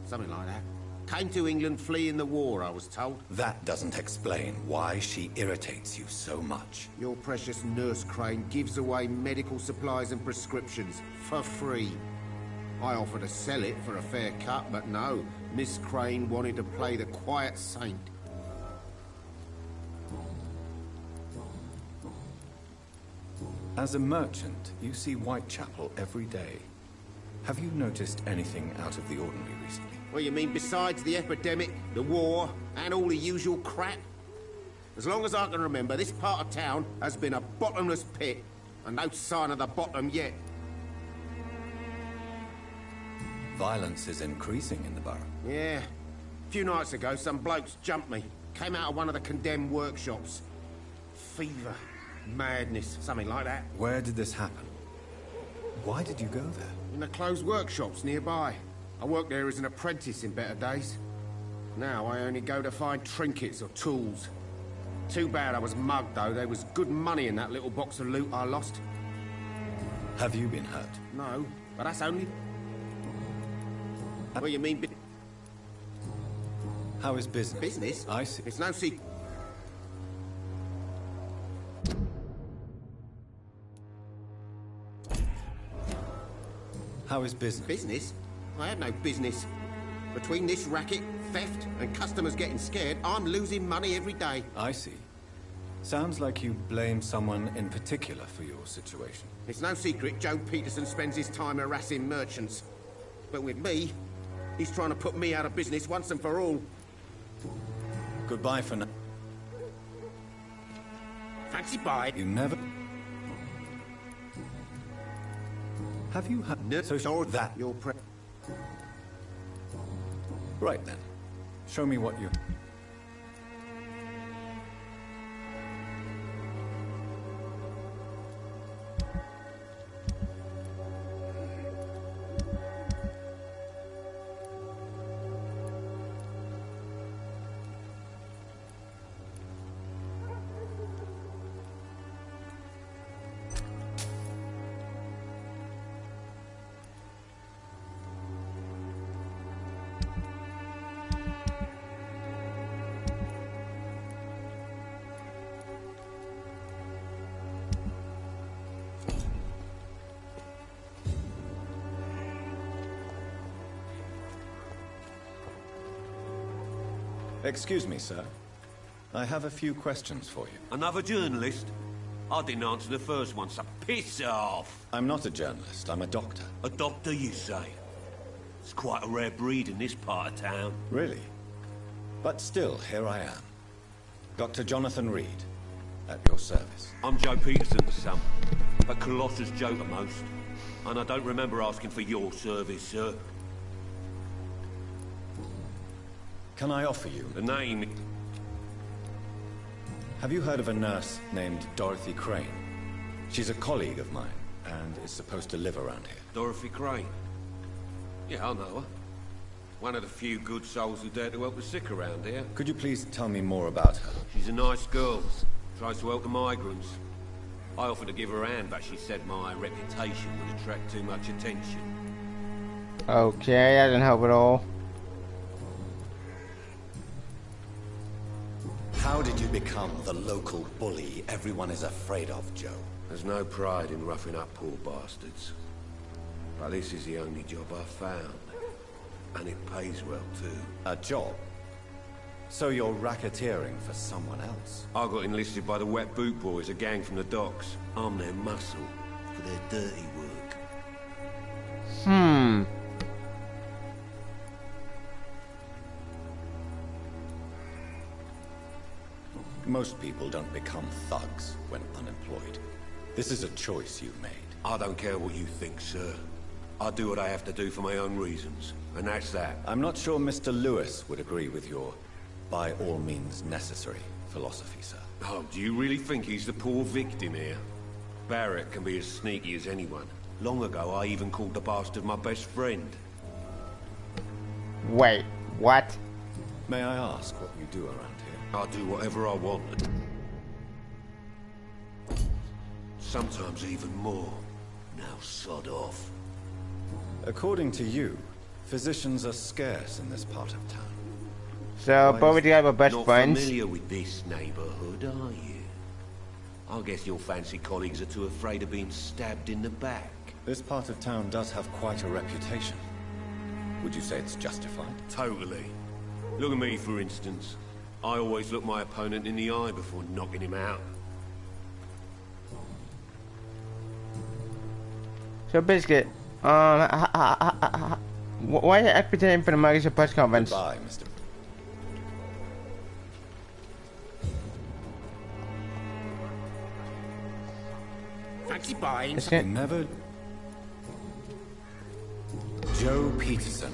Something like that. Came to England fleeing the war, I was told. That doesn't explain why she irritates you so much. Your precious Nurse Crane gives away medical supplies and prescriptions for free. I offered to sell it for a fair cut, but no. Miss Crane wanted to play the quiet saint. As a merchant, you see Whitechapel every day. Have you noticed anything out of the ordinary recently? What you mean, besides the epidemic, the war, and all the usual crap? As long as I can remember, this part of town has been a bottomless pit, and no sign of the bottom yet. Violence is increasing in the borough. Yeah. A few nights ago, some blokes jumped me. Came out of one of the condemned workshops. Fever. Madness. Something like that. Where did this happen? Why did you go there? In the closed workshops nearby. I worked there as an apprentice in better days. Now I only go to find trinkets or tools. Too bad I was mugged, though. There was good money in that little box of loot I lost. Have you been hurt? No, but that's only... What do you mean? How is business? Business? I see. It's no secret. How is business? Business? I have no business. Between this racket, theft, and customers getting scared, I'm losing money every day. I see. Sounds like you blame someone in particular for your situation. It's no secret Joe Peterson spends his time harassing merchants. But with me, he's trying to put me out of business once and for all. Goodbye for now. Fancy bye. You never... Have you had... So that... Your Right then. Show me what you... Excuse me, sir. I have a few questions for you. Another journalist? I didn't answer the first one, so piss off! I'm not a journalist, I'm a doctor. A doctor, you say? It's quite a rare breed in this part of town. Really? But still, here I am. Dr. Jonathan Reed, at your service. I'm Joe Peterson's son, but Colossus Joe to most. And I don't remember asking for your service, sir. Can I offer you... The name... Have you heard of a nurse named Dorothy Crane? She's a colleague of mine, and is supposed to live around here. Dorothy Crane? Yeah, I know her. One of the few good souls who dare to help the sick around here. Could you please tell me more about her? She's a nice girl. Tries to help the migrants. I offered to give her a hand, but she said my reputation would attract too much attention. Okay, that didn't help at all. How did you become the local bully everyone is afraid of, Joe? There's no pride in roughing up poor bastards. But this is the only job I've found. And it pays well, too. A job? So you're racketeering for someone else? I got enlisted by the Wet Boot Boys, a gang from the docks. I'm their muscle for their dirty work. Most people don't become thugs when unemployed. This is a choice you've made. I don't care what you think, sir. I do what I have to do for my own reasons, and that's that. I'm not sure Mr. Lewis would agree with your by all means necessary philosophy, sir. Oh, do you really think he's the poor victim here? Barrett can be as sneaky as anyone. Long ago, I even called the bastard my best friend. Wait, what? May I ask what you do around here? I do whatever I want. Sometimes even more. Now sod off. According to you, physicians are scarce in this part of town. So, both of you have a best Not friends? familiar with this neighborhood, are you? I guess your fancy colleagues are too afraid of being stabbed in the back. This part of town does have quite a reputation. Would you say it's justified? Totally. Look at me, for instance. I always look my opponent in the eye before knocking him out. So basically, why are you advertising for the Magic press conference? Goodbye, Mr. Fancy buying? Never... Joe Peterson.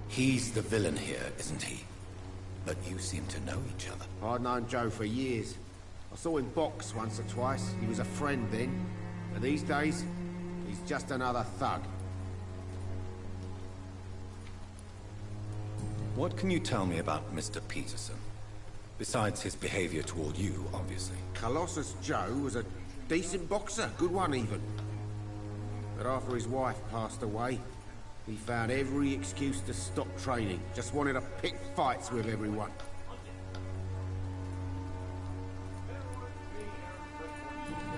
He's the villain here, isn't he? But you seem to know each other. I'd known Joe for years. I saw him box once or twice. He was a friend then. But these days, he's just another thug. What can you tell me about Mr. Peterson? Besides his behavior toward you, obviously. Colossus Joe was a decent boxer, good one even. But after his wife passed away, he found every excuse to stop training. Just wanted to pick fights with everyone.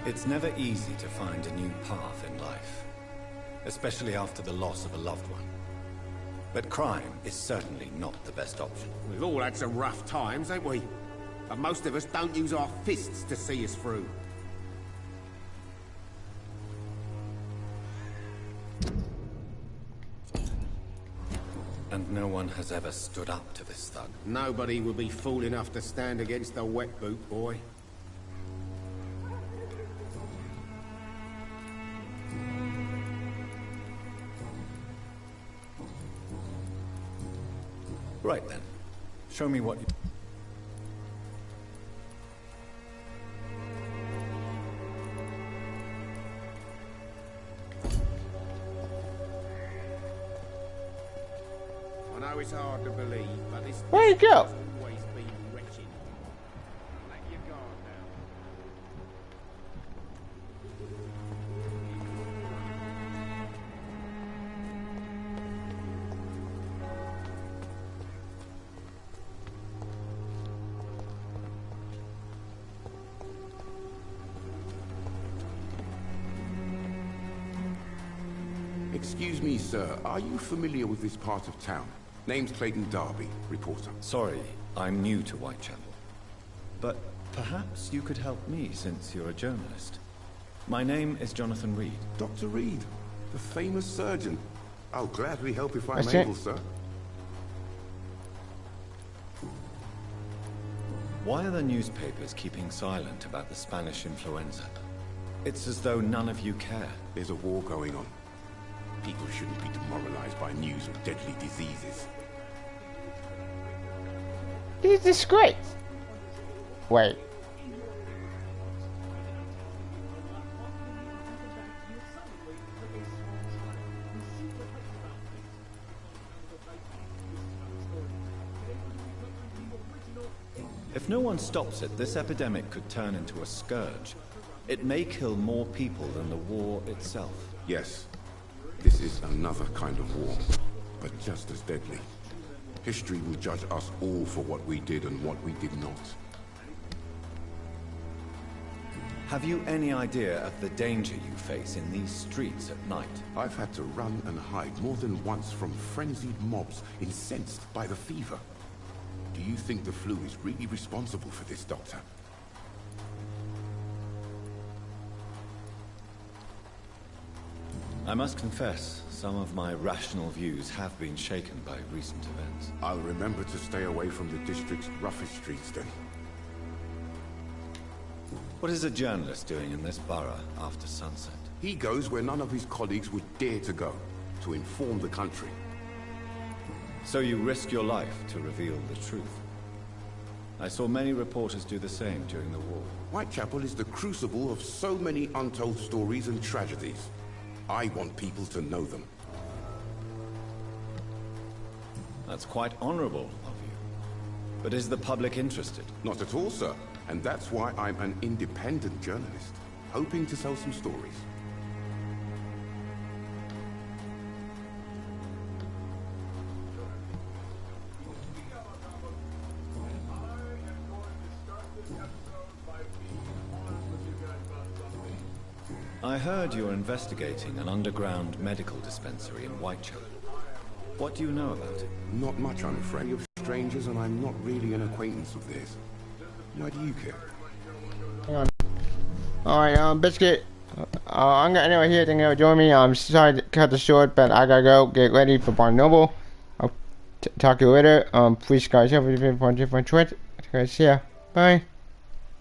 It's never easy to find a new path in life, especially after the loss of a loved one. But crime is certainly not the best option. We've all had some rough times, ain't we? But most of us don't use our fists to see us through. And no one has ever stood up to this thug. Nobody would be fool enough to stand against the wet boot boy. Right then. Show me what you... I know it's hard to believe, but this... Where'd he go? has always been wretched. Let your guard down. Excuse me, sir. Are you familiar with this part of town? Name's Clayton Darby, reporter. Sorry, I'm new to Whitechapel. But perhaps you could help me since you're a journalist. My name is Jonathan Reed. Dr. Reed, the famous surgeon. I'll gladly help if I'm That's it. able, sir. Why are the newspapers keeping silent about the Spanish influenza? It's as though none of you care. There's a war going on. People shouldn't be demoralized by news of deadly diseases. He's disgrace. Wait. If no one stops it, this epidemic could turn into a scourge. It may kill more people than the war itself. Yes, this is another kind of war, but just as deadly. History will judge us all for what we did and what we did not. Have you any idea of the danger you face in these streets at night? I've had to run and hide more than once from frenzied mobs incensed by the fever. Do you think the flu is really responsible for this, Doctor? I must confess, some of my rational views have been shaken by recent events. I'll remember to stay away from the district's roughest streets then. What is a journalist doing in this borough after sunset? He goes where none of his colleagues would dare to go, to inform the country. So you risk your life to reveal the truth? I saw many reporters do the same during the war. Whitechapel is the crucible of so many untold stories and tragedies. I want people to know them. That's quite honorable of you. But is the public interested? Not at all, sir. And that's why I'm an independent journalist, hoping to sell some stories. I heard you're investigating an underground medical dispensary in Whitechapel. What do you know about it? Not much, I'm afraid. Of strangers, and I'm not really an acquaintance of theirs. Why do you care? Hang on. Alright, Biscuit. I'm gonna anyway here. Thank you for joining me. I'm sorry to cut this short, but I gotta go get ready for Barn Noble. I'll talk to you later. Please guys, have a different Twitch. Okay, see ya. Bye.